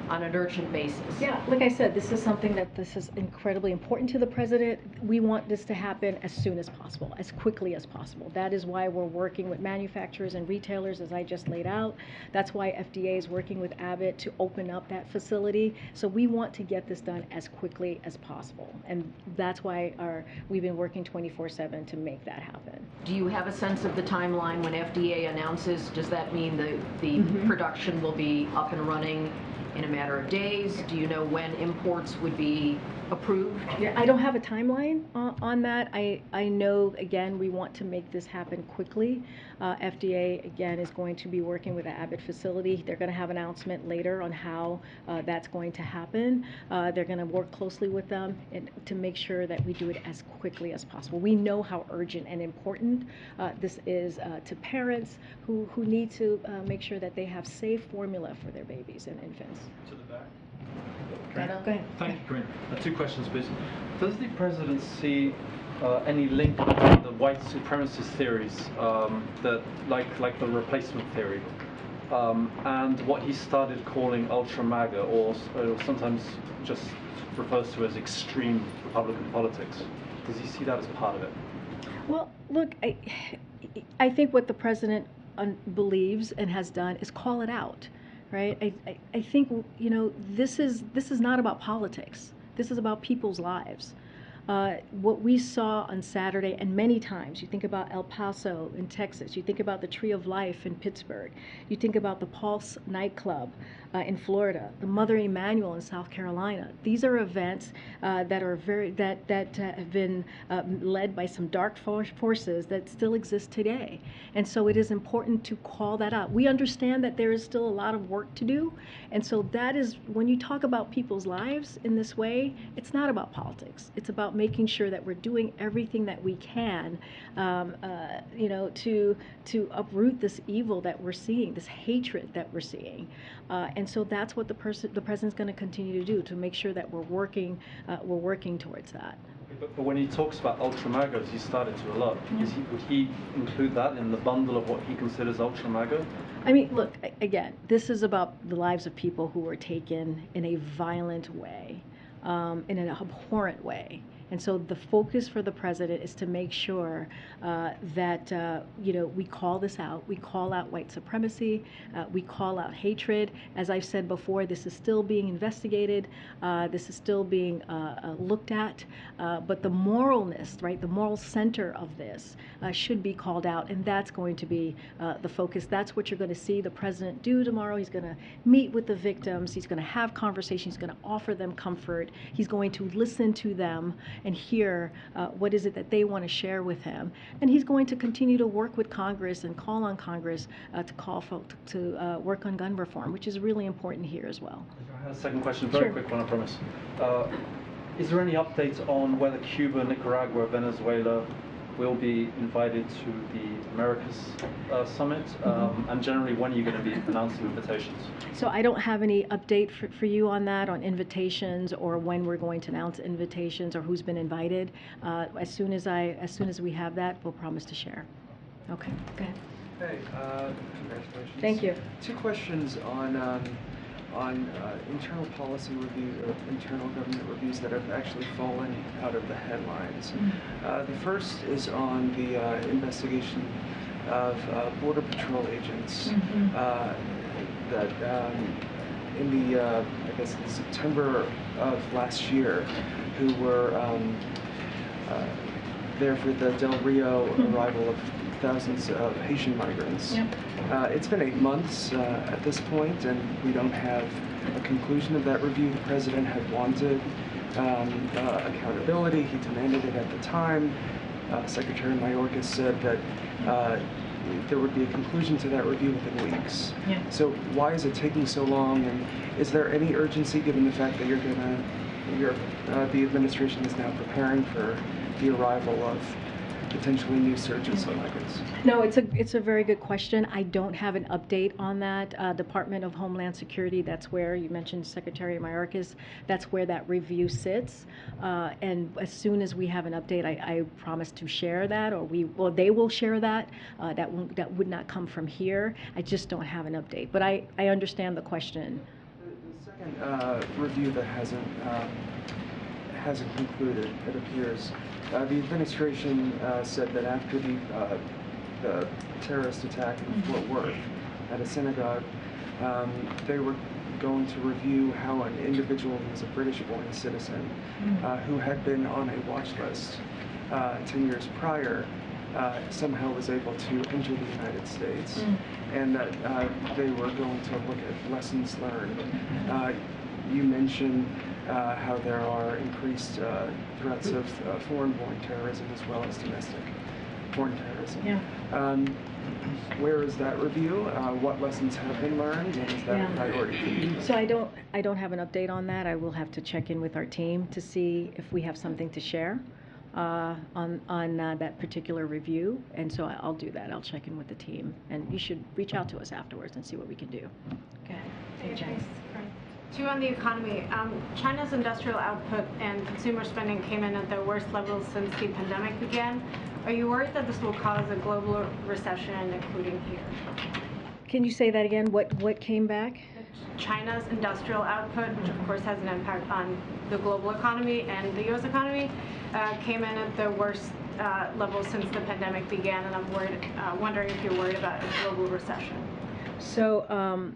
Speaker 12: on an urgent basis?
Speaker 2: Yeah, like I said, this is something that is incredibly important to the president. We want this to happen as soon as possible, as quickly as possible. That is why we're working with manufacturers and retailers, as I just laid out. That's why FDA is working with Abbott to open up that facility. So we want to get this done as quickly as possible. And that's why we've been working 24/7 to make that happen.
Speaker 12: Do you have a sense of the timeline when FDA announces? Does that mean the production will be up and running in a matter of days? Do you know when imports would be approved?
Speaker 2: Yeah, I don't have a timeline on that. I know, again, we want to make this happen quickly. FDA, again, is going to be working with the Abbott facility. They're going to have an announcement later on how that's going to happen. They're going to work closely with them to make sure that we do it as quickly as possible. We know how urgent and important this is to parents who need to make sure that they have safe formula for their babies and infants.
Speaker 10: To the back.
Speaker 2: Go ahead.
Speaker 13: Thank you, Karine. Two questions, please. Does the president see any link between the white supremacist theories, that like the replacement theory, and what he started calling ultra MAGA, or sometimes just refers to as extreme Republican politics? Does he see that as part of it?
Speaker 2: Well, look, I think what the president believes and has done is call it out, right? I think, you know, this is not about politics. This is about people's lives. What we saw on Saturday, and many times, you think about El Paso in Texas, you think about the Tree of Life in Pittsburgh, you think about the Pulse nightclub in Florida, the Mother Emanuel in South Carolina. These are events that are have been led by some dark forces that still exist today. And so it is important to call that out. We understand that there is still a lot of work to do, and so that is, when you talk about people's lives in this way, it's not about politics. It's about making sure that we're doing everything that we can, you know, to uproot this evil that we're seeing, this hatred that we're seeing. And so that's what the president's going to continue to do, to make sure that we're working towards that.
Speaker 13: But when he talks about ultra MAGA, as he started to a lot, would he include that in the bundle of what he considers ultra MAGA?
Speaker 2: I mean, look, again, this is about the lives of people who were taken in a violent way, in an abhorrent way. And so the focus for the president is to make sure that you know, we call this out. We call out white supremacy. We call out hatred. As I've said before, this is still being investigated. This is still being looked at. But the moralness, right, the moral center of this should be called out, and that's going to be the focus. That's what you're going to see the president do tomorrow. He's going to meet with the victims. He's going to have conversations. He's going to offer them comfort. He's going to listen to them and hear what is it that they want to share with him. And he's going to continue to work with Congress and call on Congress to call folks to work on gun reform, which is really important here as well.
Speaker 13: I have a second question, very quick one, I promise. Is there any update on whether Cuba, Nicaragua, Venezuela will be invited to the Americas Summit? And generally, when are you going to be announcing invitations?
Speaker 2: So I don't have any update for you on that, on invitations or when we're going to announce invitations or who's been invited. As soon as we have that, we'll promise to share. Okay, go ahead.
Speaker 14: Hey, congratulations.
Speaker 2: Thank you.
Speaker 14: Two questions on internal policy review, or internal government reviews that have actually fallen out of the headlines. The first is on the investigation of Border Patrol agents that in the, I guess in September of last year, who were there for the Del Rio arrival of thousands of Haitian migrants. It's been 8 months at this point, and we don't have a conclusion of that review. The president had wanted accountability. He demanded it at the time. Secretary Mayorkas said that there would be a conclusion to that review within weeks. So why is it taking so long, and is there any urgency given the fact that the administration is now preparing for the arrival of potentially new surges of migrants?
Speaker 2: No, it's a very good question. I don't have an update on that. Department of Homeland Security, that's where you mentioned Secretary Mayorkas, that's where that review sits. And as soon as we have an update, I promise to share that, or they will share that. That would not come from here. I just don't have an update, but I understand the question.
Speaker 14: The second review that hasn't concluded, it appears. The administration said that after the terrorist attack in Fort Worth at a synagogue, they were going to review how an individual who was a British-born citizen who had been on a watch list 10 years prior somehow was able to enter the United States, and that they were going to look at lessons learned. You mentioned how there are increased threats of foreign-born terrorism as well as domestic foreign terrorism. Where is that review? What lessons have been learned, and is that a priority for you?
Speaker 2: So I don't have an update on that. I will have to check in with our team to see if we have something to share on that particular review, and so I'll do that. I'll check in with the team, and you should reach out to us afterwards and see what we can do. Okay. Hey, Janice.
Speaker 8: Two on the economy. China's industrial output and consumer spending came in at their worst levels since the pandemic began. Are you worried that this will cause a global recession, including here?
Speaker 2: Can you say that again? What came back?
Speaker 8: China's industrial output, which of course has an impact on the global economy and the U.S. economy, came in at their worst levels since the pandemic began, and I'm wondering if you're worried about a global recession.
Speaker 2: So,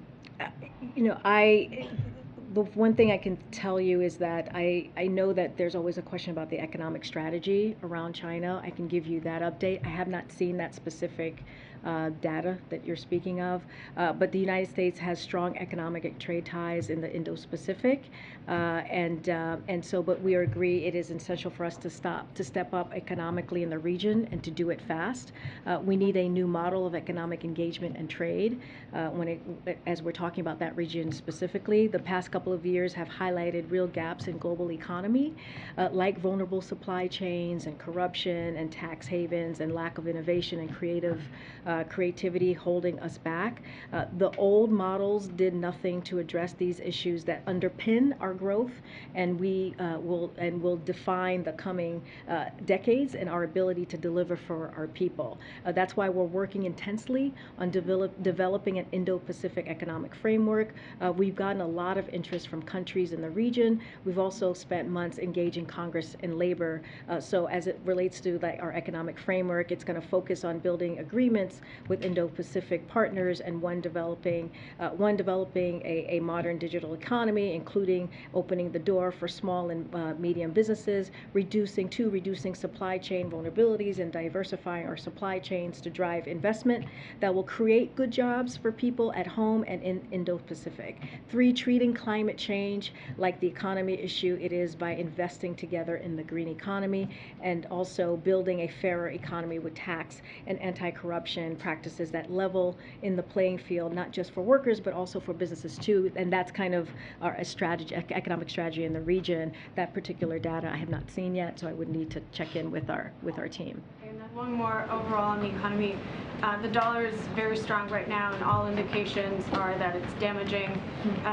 Speaker 2: the one thing I can tell you is that I know that there's always a question about the economic strategy around China. I can give you that update. I have not seen that specific data that you're speaking of, but the United States has strong economic and trade ties in the Indo-Pacific, but we agree it is essential for us to step up economically in the region and to do it fast. We need a new model of economic engagement and trade. As we're talking about that region specifically, the past couple of years have highlighted real gaps in global economy, like vulnerable supply chains and corruption and tax havens and lack of innovation and creativity holding us back. The old models did nothing to address these issues that underpin our growth, and we will define the coming decades and our ability to deliver for our people. That's why we're working intensely on developing an Indo-Pacific economic framework. We've gotten a lot of interest from countries in the region. We've also spent months engaging Congress and labor. So as it relates to our economic framework, it's going to focus on building agreements with Indo-Pacific partners and one developing a modern digital economy, including opening the door for small and medium businesses, reducing supply chain vulnerabilities and diversifying our supply chains to drive investment that will create good jobs for people at home and in Indo-Pacific. 3, treating climate change like the economy issue it is by investing together in the green economy, and also building a fairer economy with tax and anti-corruption practices that level in the playing field, not just for workers, but also for businesses too. And that's kind of our economic strategy in the region. That particular data I have not seen yet, so I would need to check in with our team.
Speaker 8: And then one more overall on the economy. The dollar is very strong right now, and all indications are that it's damaging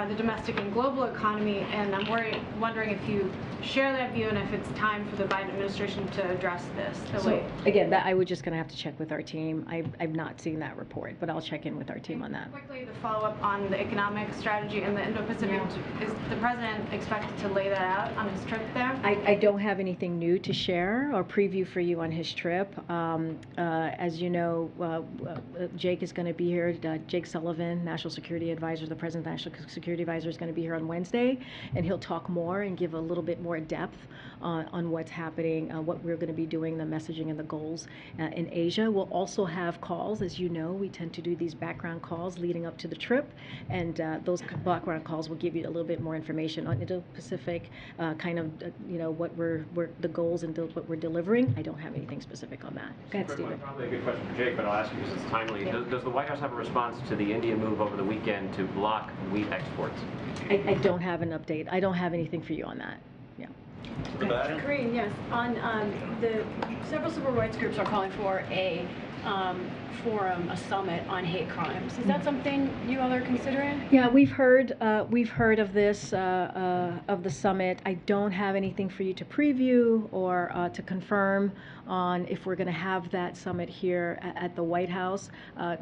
Speaker 8: the domestic and global economy. And I'm wondering if you share that view and if it's time for the Biden administration to address this.
Speaker 2: Again, that I would just going to have to check with our team. I've not seen that report, but I'll check in with our team on that.
Speaker 8: Quickly, the follow-up on the economic strategy in the Indo-Pacific. Is the president expected to lay that out on his trip there?
Speaker 2: I don't have anything new to share or preview for you on his trip. As you know, Jake is going to be here. Jake Sullivan, National Security Advisor, the President's National Security Advisor, is going to be here on Wednesday, and he'll talk more and give a little bit more depth on what's happening, what we're going to be doing, the messaging and the goals in Asia. We'll also have calls. As you know, we tend to do these background calls leading up to the trip, and those background calls will give you a little bit more information on Indo-Pacific, what the goals and what we're delivering. I don't have anything specific on that. Go ahead, Stephen.
Speaker 15: Probably a good question for Jake, but I'll ask you because it's timely. Yeah. Does the White House have a response to the India move over the weekend to block wheat exports?
Speaker 2: I don't have an update. I don't have anything for you on that. Yeah.
Speaker 16: Karine, yes. On the several civil rights groups are calling for a forum, a summit on hate crimes. Is that something you all are considering?
Speaker 2: Yeah, we've heard of this of the summit. I don't have anything for you to preview or to confirm on if we're going to have that summit here at the White House.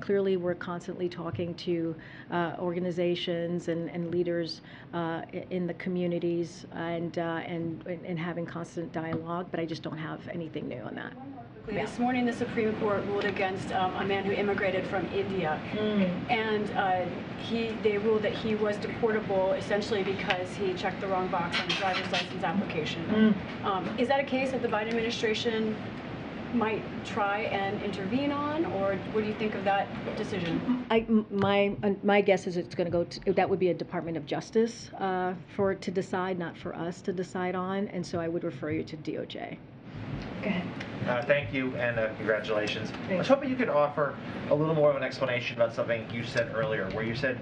Speaker 2: Clearly, we're constantly talking to organizations and leaders in the communities and having constant dialogue, but I just don't have anything new on that.
Speaker 16: Yeah. This morning, the Supreme Court ruled against a man who immigrated from India, and they ruled that he was deportable essentially because he checked the wrong box on the driver's license application. Is that a case that the Biden administration might try and intervene on, or what do you think of that decision?
Speaker 2: My guess is it's going to go to, that would be a Department of Justice to decide, not for us to decide on, and so I would refer you to DOJ.
Speaker 16: Go ahead.
Speaker 17: Thank you, and congratulations. Thanks. I was hoping you could offer a little more of an explanation about something you said earlier, where you said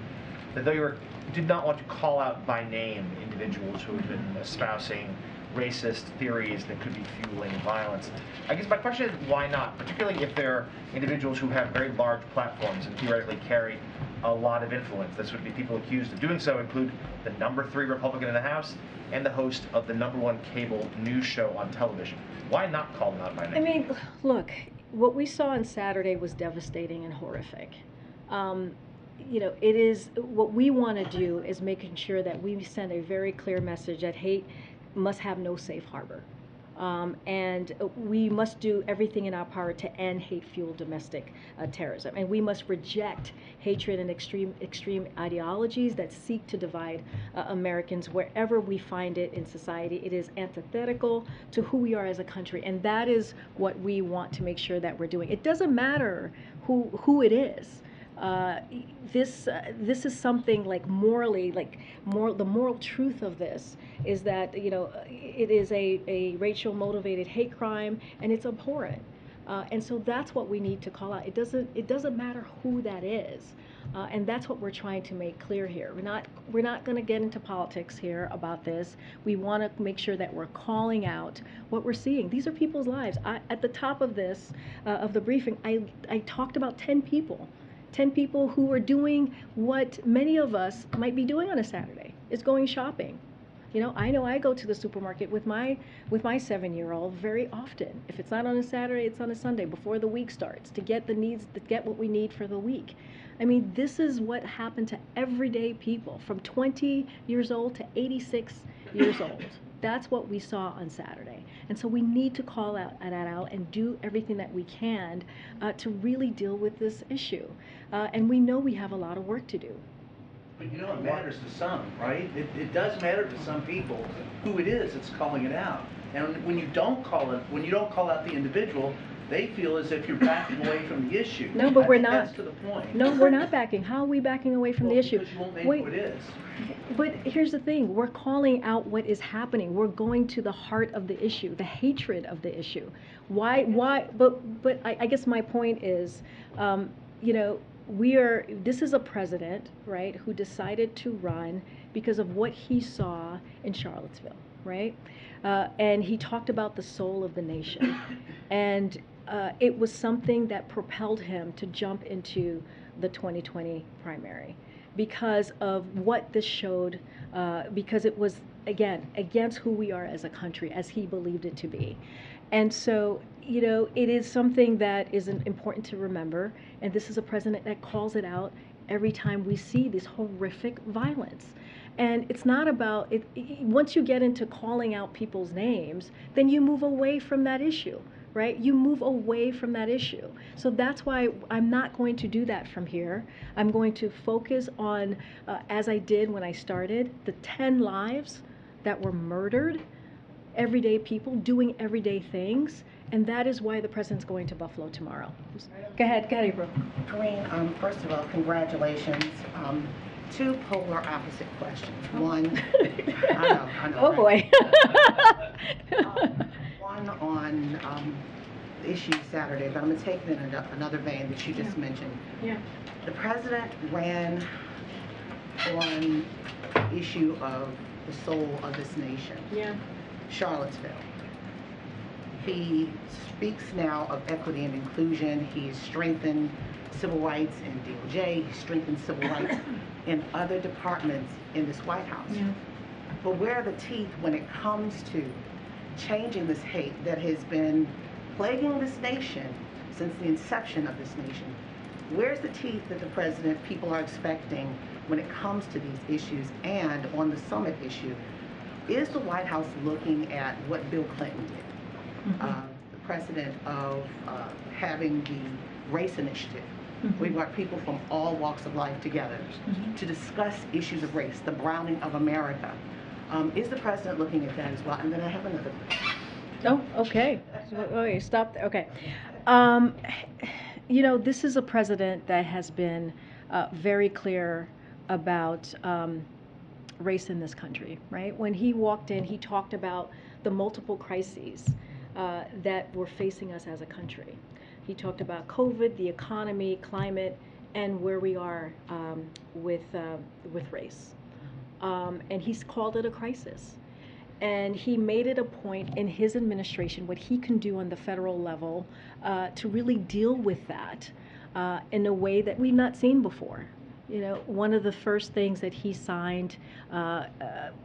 Speaker 17: that though you did not want to call out by name individuals who have been espousing racist theories that could be fueling violence. I guess my question is, why not? Particularly if they're individuals who have very large platforms and theoretically carry a lot of influence. This would be people accused of doing so include the #3 Republican in the House and the host of the #1 cable news show on television. Why not call them out by name?
Speaker 2: I mean, look, what we saw on Saturday was devastating and horrific. You know, it is what we want to do is making sure that we send a very clear message that hate must have no safe harbor. And we must do everything in our power to end hate-fueled domestic terrorism. And we must reject hatred and extreme ideologies that seek to divide Americans wherever we find it in society. It is antithetical to who we are as a country. And that is what we want to make sure that we're doing. It doesn't matter who it is. This is something like morally, the moral truth of this is that, you know, it is a racial motivated hate crime and it's abhorrent. And so that's what we need to call out. It doesn't matter who that is. And that's what we're trying to make clear here. We're not going to get into politics here about this. We want to make sure that we're calling out what we're seeing. These are people's lives. At the top of this, of the briefing, I talked about 10 people. 10 people who are doing what many of us might be doing on a Saturday, is going shopping. You know I go to the supermarket with my 7-year-old very often. If it's not on a Saturday, it's on a Sunday before the week starts to get what we need for the week. I mean, this is what happened to everyday people from 20 years old to 86 years old. That's what we saw on Saturday. And so we need to call that out and do everything that we can to really deal with this issue. And we know we have a lot of work to do.
Speaker 18: But you know, it matters to some, right? It does matter to some people who it is that's calling it out. And when you don't call out the individual, they feel as if you're backing away from the issue.
Speaker 2: No, but we're not.
Speaker 18: That's to the point.
Speaker 2: No, we're not backing. How are we backing away from the issue?
Speaker 18: Because you won't name
Speaker 2: Wait,
Speaker 18: who it is.
Speaker 2: But here's the thing. We're calling out what is happening. We're going to the heart of the issue, the hatred of the issue. Why, but I guess my point is, you know, this is a president, right, who decided to run because of what he saw in Charlottesville, right? And he talked about the soul of the nation. And it was something that propelled him to jump into the 2020 primary because of what this showed, because it was, again, against who we are as a country, as he believed it to be. And so, you know, it is something that is important to remember, and this is a president that calls it out every time we see this horrific violence. And it's not about, once you get into calling out people's names, then you move away from that issue, right? You move away from that issue. So that's why I'm not going to do that from here. I'm going to focus on, as I did when I started, the 10 lives that were murdered, everyday people doing everyday things, and that is why the president's going to Buffalo tomorrow. Go ahead, April.
Speaker 19: Karine, first of all, congratulations. Two polar opposite questions. One, I know.
Speaker 2: Oh boy.
Speaker 19: One on the issue Saturday, but I'm going to take it in another vein that you just mentioned.
Speaker 2: Yeah.
Speaker 19: The president ran on the issue of the soul of this nation.
Speaker 2: Yeah.
Speaker 19: Charlottesville. He speaks now of equity and inclusion. He's strengthened civil rights in DOJ. He's strengthened civil rights in other departments in this White House.
Speaker 2: Yeah.
Speaker 19: But where are the teeth when it comes to changing this hate that has been plaguing this nation since the inception of this nation? Where's the teeth that the president, people are expecting when it comes to these issues? And on the summit issue, is the White House looking at what Bill Clinton did? The precedent of having the race initiative. We brought people from all walks of life together to discuss issues of race, the browning of America. Is the president looking at that as well? And then I have another question.
Speaker 2: Oh, okay. Okay, stop there. Okay. You know, this is a president that has been very clear about race in this country, right? When he walked in, he talked about the multiple crises that we're facing us as a country. He talked about COVID, the economy, climate, and where we are with race. And he's called it a crisis. And he made it a point in his administration, what he can do on the federal level to really deal with that in a way that we've not seen before. You know, one of the first things that he signed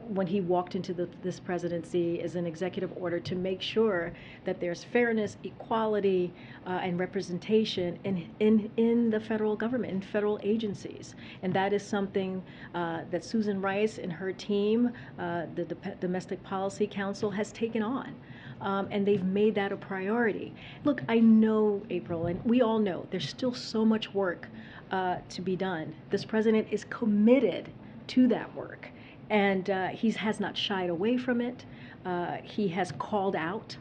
Speaker 2: when he walked into this presidency is an executive order to make sure that there's fairness, equality, and representation in the federal government, in federal agencies. And that is something that Susan Rice and her team, the Domestic Policy Council, has taken on. And they've made that a priority. Look, I know, April, and we all know, there's still so much work to be done. This president is committed to that work, and he has not shied away from it. He has called out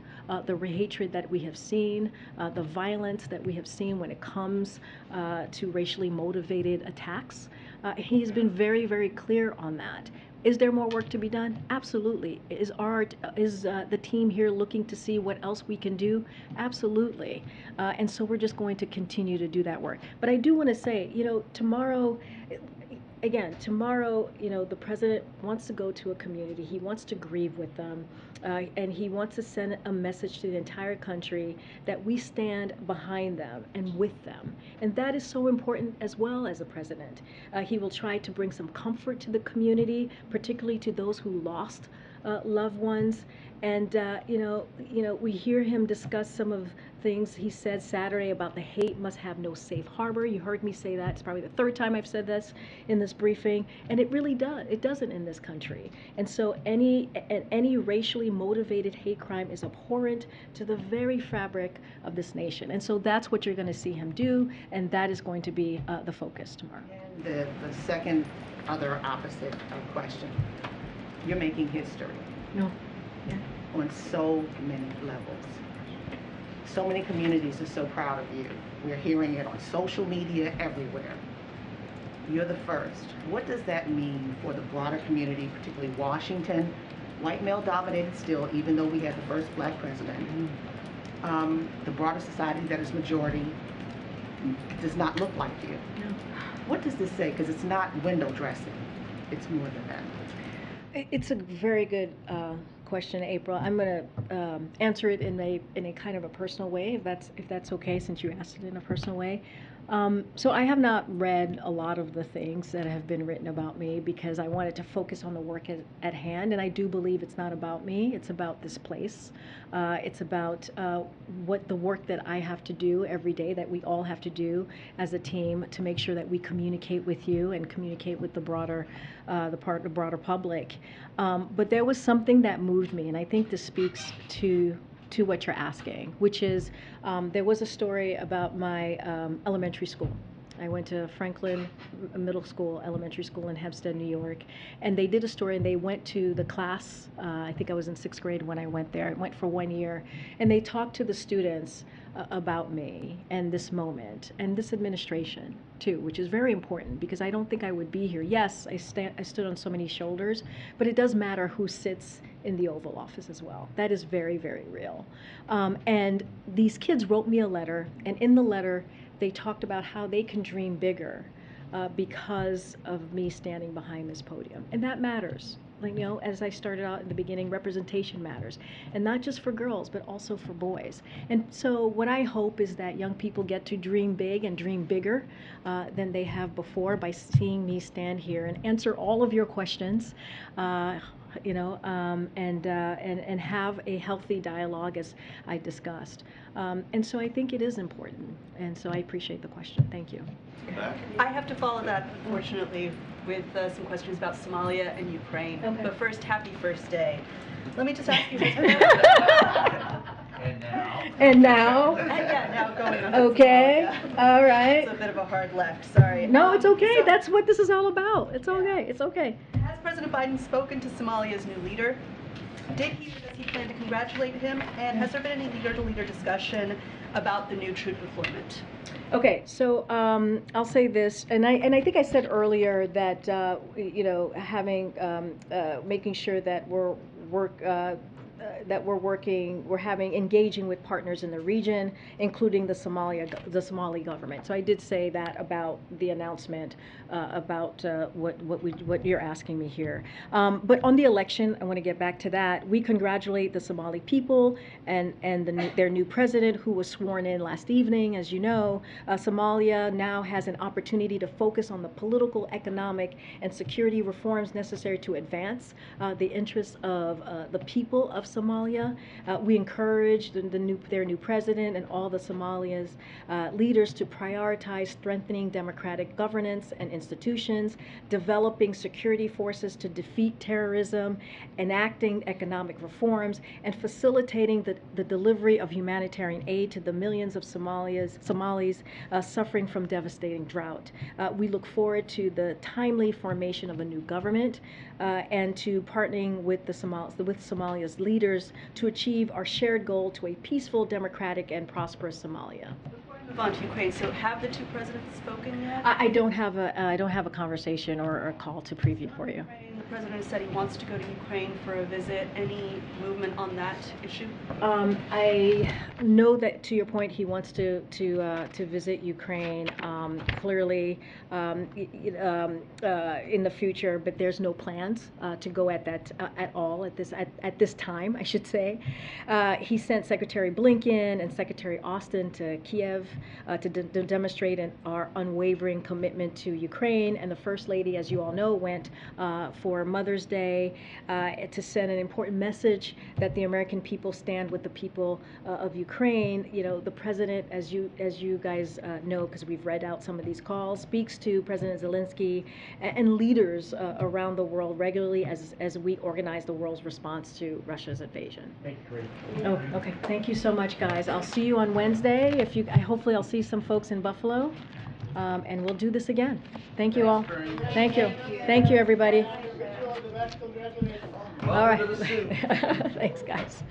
Speaker 2: the hatred that we have seen, the violence that we have seen when it comes to racially motivated attacks. He's been very, very clear on that. Is there more work to be done? Absolutely. Is the team here looking to see what else we can do? Absolutely. And so we're just going to continue to do that work. But I do want to say, you know, tomorrow, you know, the president wants to go to a community. He wants to grieve with them. And he wants to send a message to the entire country that we stand behind them and with them. And that is so important as well as a president. He will try to bring some comfort to the community, particularly to those who lost loved ones. And you know, we hear him discuss some of things he said Saturday about the hate must have no safe harbor. You heard me say that. It's probably the third time I've said this in this briefing, and it really does. It doesn't in this country. And so any racially motivated hate crime is abhorrent to the very fabric of this nation. And so that's what you're going to see him do, and that is going to be the focus tomorrow.
Speaker 19: And the second other opposite question, you're making history.
Speaker 2: No. Yeah.
Speaker 19: On so many levels. So many communities are so proud of you. We're hearing it on social media everywhere. You're the first. What does that mean for the broader community, particularly Washington, white male dominated still, even though we had the first black president? The broader society that is majority does not look like you.
Speaker 2: No.
Speaker 19: What does this say? Because it's not window dressing. It's more than that.
Speaker 2: It's a very good question, April. I'm going to answer it in a kind of a personal way, if that's okay, since you asked it in a personal way. So I have not read a lot of the things that have been written about me because I wanted to focus on the work at hand, and I do believe it's not about me, it's about this place. It's about what the work that I have to do every day, that we all have to do as a team to make sure that we communicate with you and communicate with the broader public. But there was something that moved me, and I think this speaks to what you're asking, which is there was a story about my elementary school. I went to Franklin Middle School, elementary school in Hempstead, New York, and they did a story, and they went to the class, I think I was in 6th grade when I went there. I went for 1 year, and they talked to the students about me and this moment and this administration too, which is very important because I don't think I would be here. Yes, I stood on so many shoulders, but it does matter who sits in the Oval Office as well. That is very, very real. And these kids wrote me a letter, and in the letter, they talked about how they can dream bigger because of me standing behind this podium. And that matters. Like, you know, as I started out in the beginning, representation matters. And not just for girls, but also for boys. And so what I hope is that young people get to dream big and dream bigger than they have before by seeing me stand here and answer all of your questions. You know, and have a healthy dialogue as I discussed. And so I think it is important. And so I appreciate the question. Thank you.
Speaker 20: I have to follow that, unfortunately, with some questions about Somalia and Ukraine. Okay. But first, happy first day. Let me just ask you this.
Speaker 2: And now?
Speaker 20: Yeah, now going on.
Speaker 2: Okay, all right.
Speaker 20: It's a bit of a hard left, sorry.
Speaker 2: No, it's okay. So, that's what this is all about. It's okay. It's okay.
Speaker 20: Has President Biden spoken to Somalia's new leader? Did he or does he plan to congratulate him? And has there been any leader-to-leader discussion about the new troop deployment?
Speaker 2: Okay, so I'll say this, and I think I said earlier that you know, having making sure that we're engaging with partners in the region, including the Somali government. So I did say that about the announcement about what you're asking me here. But on the election, I want to get back to that. We congratulate the Somali people and their new president, who was sworn in last evening. As you know, Somalia now has an opportunity to focus on the political, economic, and security reforms necessary to advance the interests of the people of Somalia. We encourage their new president and all the Somalia's leaders to prioritize strengthening democratic governance and institutions, developing security forces to defeat terrorism, enacting economic reforms, and facilitating the delivery of humanitarian aid to the millions of Somalis suffering from devastating drought. We look forward to the timely formation of a new government and to partnering with Somalia's leaders to achieve our shared goal to a peaceful, democratic, and prosperous Somalia.
Speaker 20: Move on to Ukraine. So have the two presidents spoken yet?
Speaker 2: I don't have a conversation or a call to preview for you.
Speaker 20: The president said he wants to go to Ukraine for a visit. Any movement on that issue?
Speaker 2: I know that, to your point, he wants to visit Ukraine clearly in the future, but there's no plans to go at this time, I should say. He sent Secretary Blinken and Secretary Austin to Kiev to demonstrate our unwavering commitment to Ukraine, and the First Lady, as you all know, went for Mother's Day to send an important message that the American people stand with the people of Ukraine. You know, the president, as you guys know, because we've read out some of these calls, speaks to President Zelensky and leaders around the world regularly as we organize the world's response to Russia's invasion.
Speaker 1: Thank you, Karine.
Speaker 2: Oh, okay. Thank you so much, guys. I'll see you on Wednesday. Hopefully I'll see some folks in Buffalo, and we'll do this again. Thank you all. Thank you. Thank you, everybody. All right. Thanks, guys.